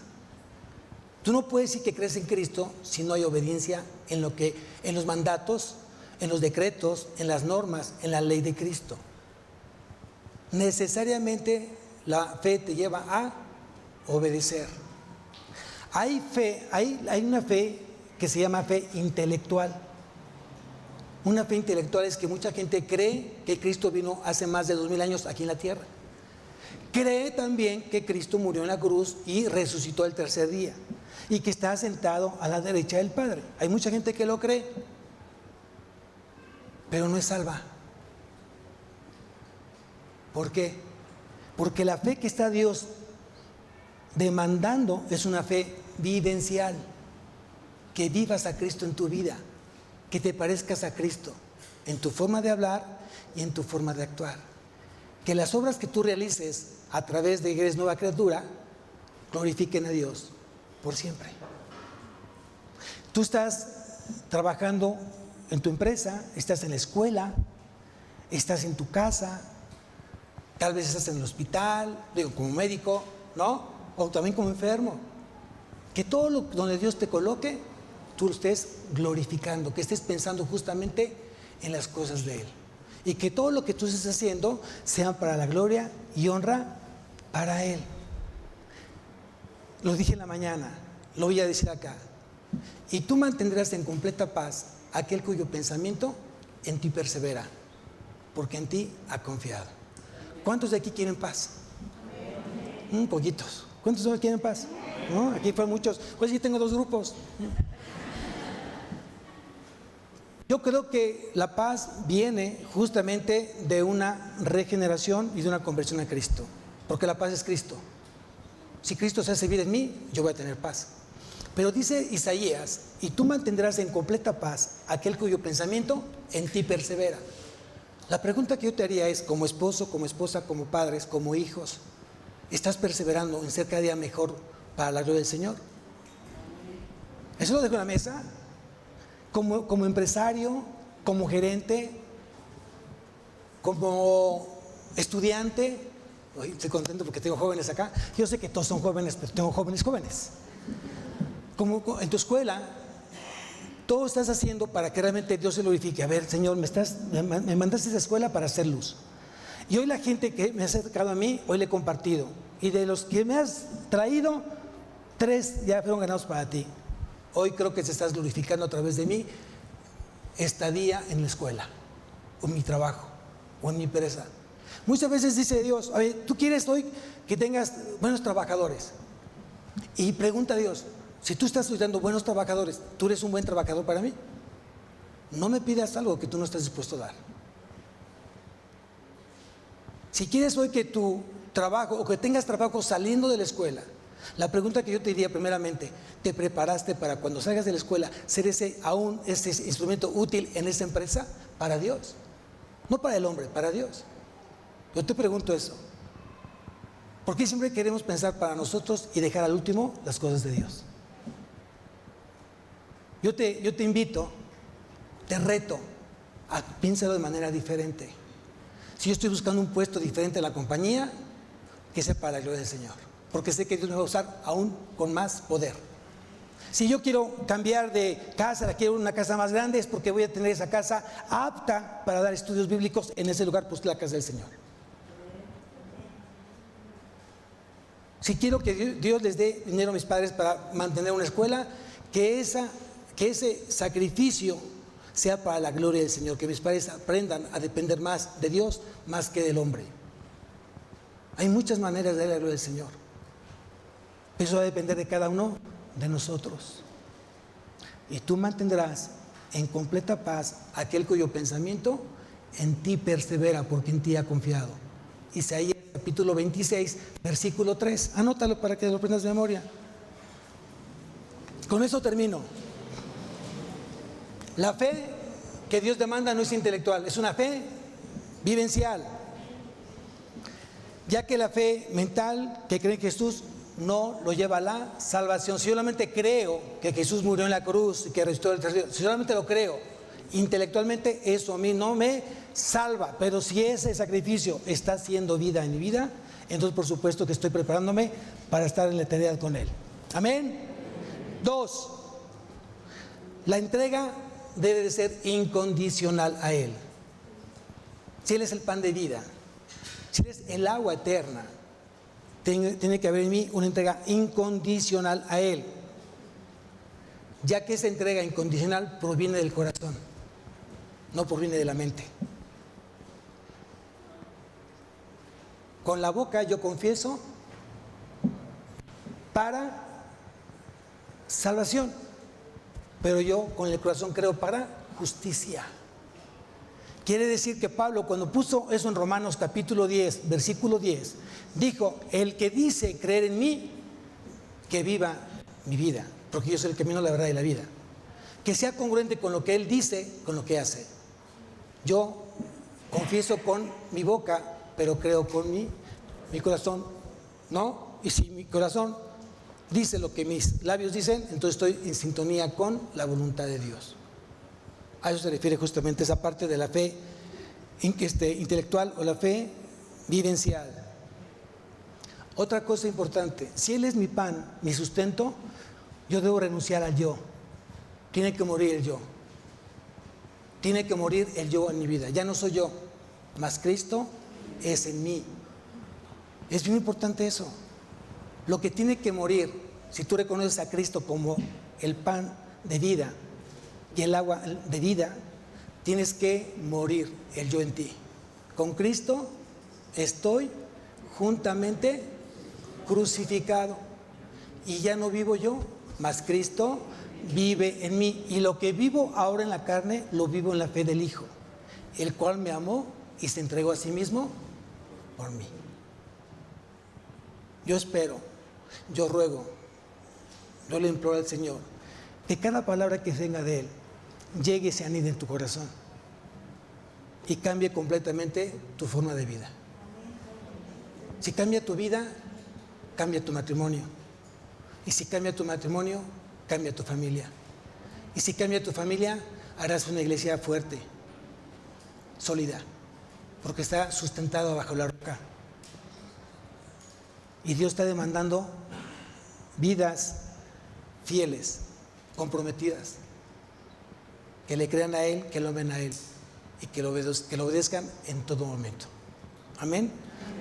Tú no puedes decir que crees en Cristo si no hay obediencia en los mandatos, en los decretos, en las normas, en la ley de Cristo. Necesariamente la fe te lleva a obedecer. Hay una fe que se llama fe intelectual. Una fe intelectual es que mucha gente cree que Cristo vino hace más de 2000 años aquí en la tierra. Cree también que Cristo murió en la cruz y resucitó el tercer día y que está sentado a la derecha del Padre. Hay mucha gente que lo cree, pero no es salva. ¿Por qué? Porque la fe que está Dios demandando es una fe vivencial. Que vivas a Cristo en tu vida, que te parezcas a Cristo en tu forma de hablar y en tu forma de actuar. Que las obras que tú realices a través de Eres Nueva Criatura glorifiquen a Dios por siempre. Tú estás trabajando en tu empresa, estás en la escuela, estás en tu casa, tal vez estás en el hospital, como médico, ¿no? O también como enfermo. Que todo donde Dios te coloque, tú lo estés glorificando, que estés pensando justamente en las cosas de Él. y que todo lo que tú estés haciendo sea para la gloria y honra para Él. Lo dije en la mañana, lo voy a decir acá. Y tú mantendrás en completa paz aquel cuyo pensamiento en ti persevera, porque en ti ha confiado. ¿Cuántos de aquí quieren paz? Poquitos. ¿Cuántos de aquí quieren paz? ¿No? Aquí fueron muchos. Pues sí, tengo 2 grupos. Yo creo que la paz viene justamente de una regeneración y de una conversión a Cristo, porque la paz es Cristo. Si Cristo se hace vida en mí, yo voy a tener paz. Pero dice Isaías, y tú mantendrás en completa paz aquel cuyo pensamiento en ti persevera. La pregunta que yo te haría es, como esposo, como esposa, como padres, como hijos, ¿estás perseverando en ser cada día mejor para la gloria del Señor? Eso lo dejo en la mesa. Como empresario, como gerente, como estudiante. Hoy estoy contento porque tengo jóvenes acá. Yo sé que todos son jóvenes, pero tengo jóvenes. Como en tu escuela, todo estás haciendo para que realmente Dios se glorifique. A ver, Señor, me mandaste a esa escuela para hacer luz. Y hoy la gente que me ha acercado a mí, hoy le he compartido. Y de los que me has traído, 3 ya fueron ganados para ti. Hoy creo que te estás glorificando a través de mí, estadía en la escuela, o en mi trabajo, o en mi empresa. Muchas veces dice Dios, a ver, tú quieres hoy que tengas buenos trabajadores. Y pregunta a Dios, si tú estás estudiando buenos trabajadores, ¿tú eres un buen trabajador para mí? No me pidas algo que tú no estás dispuesto a dar. Si quieres hoy que tu trabajo, o que tengas trabajo saliendo de la escuela, la pregunta que yo te diría primeramente, ¿te preparaste para cuando salgas de la escuela ser ese instrumento útil en esa empresa para Dios? No para el hombre, para Dios. Yo te pregunto eso. ¿Por qué siempre queremos pensar para nosotros y dejar al último las cosas de Dios? Yo te invito, te reto a piénsalo de manera diferente. Si yo estoy buscando un puesto diferente en la compañía, que sea para la gloria del Señor, porque sé que Dios me va a usar aún con más poder. Si yo quiero cambiar de casa, quiero una casa más grande, es porque voy a tener esa casa apta para dar estudios bíblicos en ese lugar, pues la casa del Señor. Si quiero que Dios les dé dinero a mis padres para mantener una escuela, que ese sacrificio sea para la gloria del Señor, que mis padres aprendan a depender más de Dios más que del hombre. Hay muchas maneras de dar la gloria del Señor. Eso va a depender de cada uno de nosotros. Y tú mantendrás en completa paz aquel cuyo pensamiento en ti persevera, porque en ti ha confiado. Isaías capítulo 26, versículo 3. Anótalo para que lo aprendas de memoria. Con eso termino. La fe que Dios demanda no es intelectual, es una fe vivencial. Ya que la fe mental que cree en Jesús no lo lleva a la salvación. Si solamente creo que Jesús murió en la cruz y que resucitó el tercer día, si solamente lo creo intelectualmente, eso a mí no me salva. Pero si ese sacrificio está haciendo vida en mi vida, entonces por supuesto que estoy preparándome para estar en la eternidad con Él. Amén. 2. La entrega debe de ser incondicional a Él. Si Él es el pan de vida, si Él es el agua eterna, tiene que haber en mí una entrega incondicional a Él, ya que esa entrega incondicional proviene del corazón, no proviene de la mente. Con la boca yo confieso para salvación, pero yo con el corazón creo para justicia. Quiere decir que Pablo, cuando puso eso en Romanos capítulo 10, versículo 10, dijo, el que dice creer en mí, que viva mi vida, porque yo soy el camino, la verdad y la vida. Que sea congruente con lo que él dice, con lo que hace. Yo confieso con mi boca, pero creo con mi corazón, ¿no? Y si mi corazón dice lo que mis labios dicen, entonces estoy en sintonía con la voluntad de Dios. A eso se refiere justamente esa parte de la fe intelectual o la fe vivencial. Otra cosa importante, si Él es mi pan, mi sustento, yo debo renunciar al yo. Tiene que morir el yo. Tiene que morir el yo en mi vida. Ya no soy yo, mas Cristo es en mí. Es bien importante eso. Lo que tiene que morir, si tú reconoces a Cristo como el pan de vida y el agua de vida, tienes que morir el yo en ti. Con Cristo estoy juntamente crucificado y ya no vivo yo, mas Cristo vive en mí, y lo que vivo ahora en la carne lo vivo en la fe del Hijo, el cual me amó y se entregó a sí mismo por mí. Yo espero, yo ruego, yo le imploro al Señor que cada palabra que venga de Él llegue y se anide en tu corazón y cambie completamente tu forma de vida. Si cambia tu vida, cambia tu matrimonio. Y si cambia tu matrimonio, cambia tu familia. Y si cambia tu familia, harás una iglesia fuerte, sólida, porque está sustentada bajo la roca. Y Dios está demandando vidas fieles, comprometidas, que le crean a Él, que lo amen a Él y que lo obedezcan en todo momento. Amén.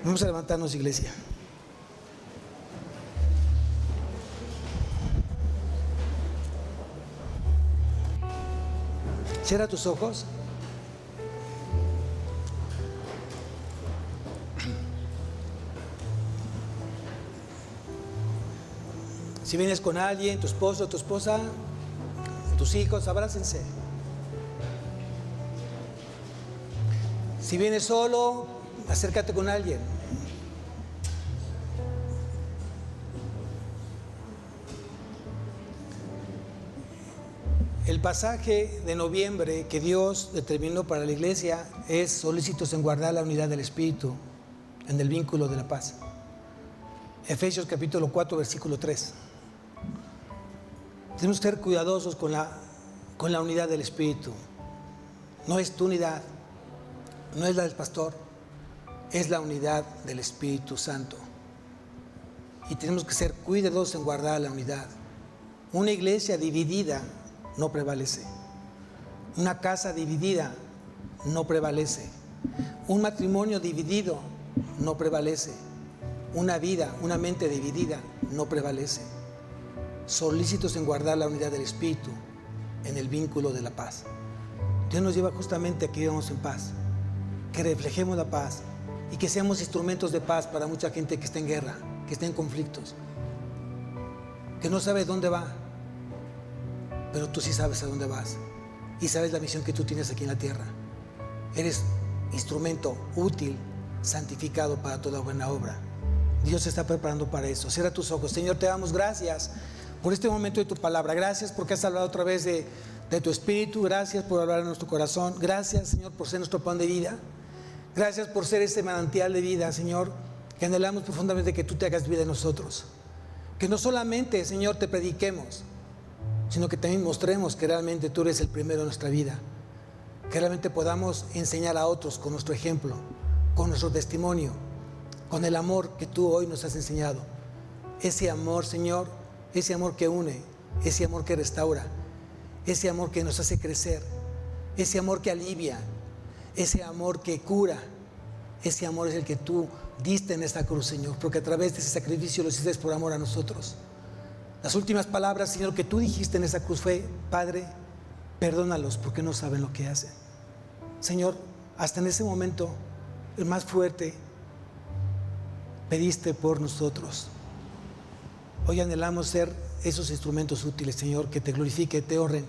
Vamos a levantarnos, iglesia. Cierra tus ojos. Si vienes con alguien, tu esposo, tu esposa, tus hijos, abrácense. Si vienes solo, acércate con alguien. El pasaje de noviembre que Dios determinó para la iglesia es solícitos en guardar la unidad del Espíritu en el vínculo de la paz. Efesios capítulo 4, versículo 3. Tenemos que ser cuidadosos con la unidad del Espíritu. No es tu unidad, no es la del pastor, es la unidad del Espíritu Santo. Y tenemos que ser cuidadosos en guardar la unidad. Una iglesia dividida no prevalece. Una casa dividida no prevalece. Un matrimonio dividido no prevalece. Una vida, una mente dividida no prevalece. Solícitos en guardar la unidad del Espíritu en el vínculo de la paz. Dios nos lleva justamente a que vivamos en paz, que reflejemos la paz y que seamos instrumentos de paz para mucha gente que está en guerra, que está en conflictos, que no sabe dónde va, pero tú sí sabes a dónde vas y sabes la misión que tú tienes aquí en la tierra. Eres instrumento útil, santificado para toda buena obra. Dios se está preparando para eso. Cierra tus ojos. Señor, te damos gracias por este momento de tu palabra. Gracias porque has hablado otra vez de tu Espíritu. Gracias por hablar en nuestro corazón. Gracias, Señor, por ser nuestro pan de vida. Gracias por ser ese manantial de vida, Señor, que anhelamos profundamente que tú te hagas vida en nosotros. Que no solamente, Señor, te prediquemos, sino que también mostremos que realmente tú eres el primero en nuestra vida. Que realmente podamos enseñar a otros con nuestro ejemplo, con nuestro testimonio, con el amor que tú hoy nos has enseñado. Ese amor, Señor, ese amor que une, ese amor que restaura, ese amor que nos hace crecer, ese amor que alivia, ese amor que cura. Ese amor es el que tú diste en esta cruz, Señor, porque a través de ese sacrificio lo hiciste por amor a nosotros. Las últimas palabras, Señor, que tú dijiste en esa cruz fue: Padre, perdónalos porque no saben lo que hacen. Señor, hasta en ese momento, el más fuerte, pediste por nosotros. Hoy anhelamos ser esos instrumentos útiles, Señor, que te glorifiquen, te honren.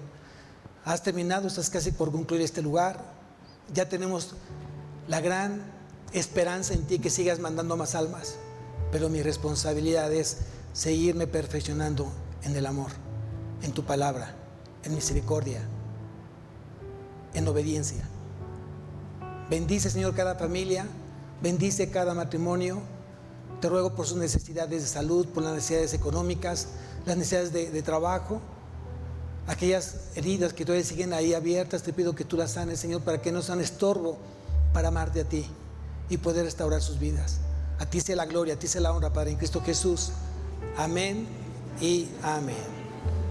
Has terminado, estás casi por concluir este lugar. Ya tenemos la gran esperanza en ti que sigas mandando más almas, pero mi responsabilidad es seguirme perfeccionando en el amor, en tu palabra, en misericordia, en obediencia. Bendice, Señor, cada familia, bendice cada matrimonio. Te ruego por sus necesidades de salud, por las necesidades económicas, las necesidades de trabajo, aquellas heridas que todavía siguen ahí abiertas. Te pido que tú las sanes, Señor, para que no sean estorbo para amarte a ti y poder restaurar sus vidas. A ti sea la gloria, a ti sea la honra, Padre, en Cristo Jesús. Amén y amén.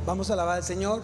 Vamos a alabar al Señor.